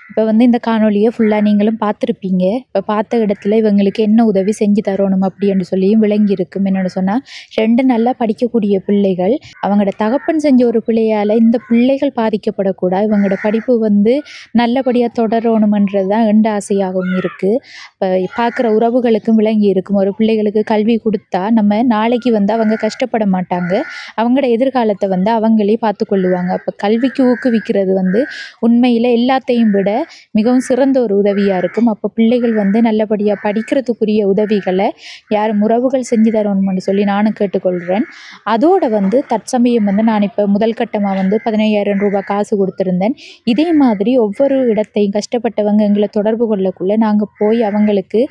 இப்போ வந்து இந்த காணொலியை ஃபுல்லாக நீங்களும் பார்த்துருப்பீங்க. இப்போ பார்த்த இடத்துல இவங்களுக்கு என்ன உதவி செஞ்சு தரணும் அப்படின்னு சொல்லியும் விளங்கி இருக்கும். என்னென்னு சொன்னால், 2 நல்லா படிக்கக்கூடிய பிள்ளைகள், அவங்களோட தகப்பன் செஞ்ச ஒரு பிள்ளையால் இந்த பிள்ளைகள் பாதிக்கப்படக்கூடாது, இவங்களோட படிப்பு வந்து நல்லபடியாக தொடரணுமன்றது தான் எந்த ஆசையாகவும் இருக்குது. இப்போ பார்க்குற உறவுகளுக்கும் விளங்கி இருக்கும். ஒரு பிள்ளைகளுக்கு கல்வி கொடுத்தா நம்ம நாளைக்கு வந்து அவங்க கஷ்டப்பட மாட்டாங்க, அவங்களோட எதிர்காலத்தை வந்து அவங்களே பார்த்துக்கொள்ளுவாங்க. அப்போ கல்விக்கு ஊக்குவிக்கிறது வந்து உண்மையில் எல்லாத்தையும் விட மிகவும் சிறந்த ஒரு உதவியாக இருக்கும். அப்போ பிள்ளைகள் வந்து நல்லபடியாக படிக்கிறதுக்குரிய உதவிகளை யாரும் உறவுகள் செஞ்சு தரணும்னு சொல்லி நானும் கேட்டுக்கொள்கிறேன். அதோடு வந்து தற்சமயம் வந்து நான் இப்போ முதல் கட்டமாக வந்து 15,000 ரூபாய் காசு கொடுத்துருந்தேன். இதே மாதிரி ஒவ்வொரு இடத்தையும் கஷ்டப்பட்டவங்க எங்களை தொடர்பு கொள்ளக்குள்ளே நாங்கள் போய் அவங்களுக்கு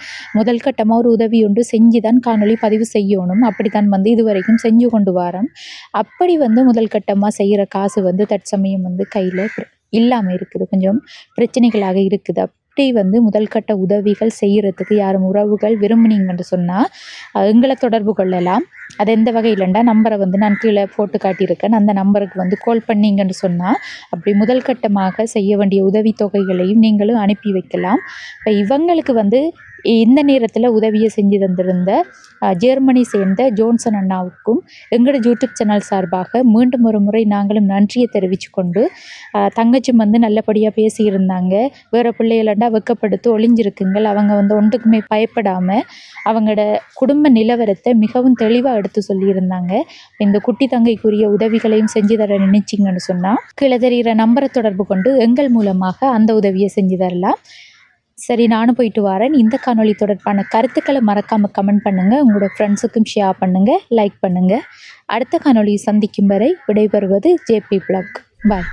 முதல் கட்டமாக ஒரு உதவி ஒன்று செஞ்சு தான் காணொலி பதிவு செய்யணும். அப்படி தான் வந்து இதுவரைக்கும் செஞ்சு கொண்டு வரோம். அப்படி வந்து முதல் கட்டமாக செய்கிற காசு வந்து தற்சமயம் வந்து கையில் இல்லாமல் இருக்குது, கொஞ்சம் பிரச்சனைகளாக இருக்குது. அப்படி வந்து முதல் கட்ட உதவிகள் செய்கிறதுக்கு யாரும் உறவுகள் விரும்புனீங்கன்னு சொன்னால் எங்களை தொடர்பு கொள்ளலாம். அது எந்த வகையிலண்டா, நம்பரை வந்து நான் கீழே போட்டு காட்டியிருக்கேன். அந்த நம்பருக்கு வந்து கால் பண்ணிங்கன்னு சொன்னால் அப்படி முதல் கட்டமாக செய்ய வேண்டிய உதவி தொகைகளையும் நீங்களும் அனுப்பி வைக்கலாம். இப்போ இவங்களுக்கு வந்து இந்த நேரத்தில் உதவியை செஞ்சு தந்திருந்த ஜெர்மனி சேர்ந்த ஜோன்சன் அண்ணாவுக்கும் எங்களோட யூடியூப் சேனல் சார்பாக மீண்டும் ஒரு முறை நாங்களும் நன்றியை தெரிவித்து கொண்டு, தங்கச்சி வந்து நல்லபடியாக பேசியிருந்தாங்க. வேறு பிள்ளைகளண்டா வெக்கப்படுத்தி ஒளிஞ்சிருக்குங்கள், அவங்க வந்து ஒன்றுக்குமே பயப்படாமல் அவங்களோட குடும்ப நிலவரத்தை மிகவும் தெளிவாக எடுத்து சொல்லியிருந்தாங்க. இந்த குட்டி தங்கைக்குரிய உதவிகளையும் செஞ்சு தர நினைச்சிங்கன்னு சொன்னால் கீழே தெரிகிற நம்பரை தொடர்பு கொண்டு எங்கள் மூலமாக அந்த உதவியை செஞ்சு தரலாம். சரி, நானும் போயிட்டு வரேன். இந்த காணொளி தொடர்பான கருத்துக்களை மறக்காமல் கமெண்ட் பண்ணுங்கள், உங்களோட ஃப்ரெண்ட்ஸுக்கும் ஷேர் பண்ணுங்கள், லைக் பண்ணுங்கள். அடுத்த காணொளியை சந்திக்கும் வரை விடைபெறுவது ஜேபி பிளாக். பாய்.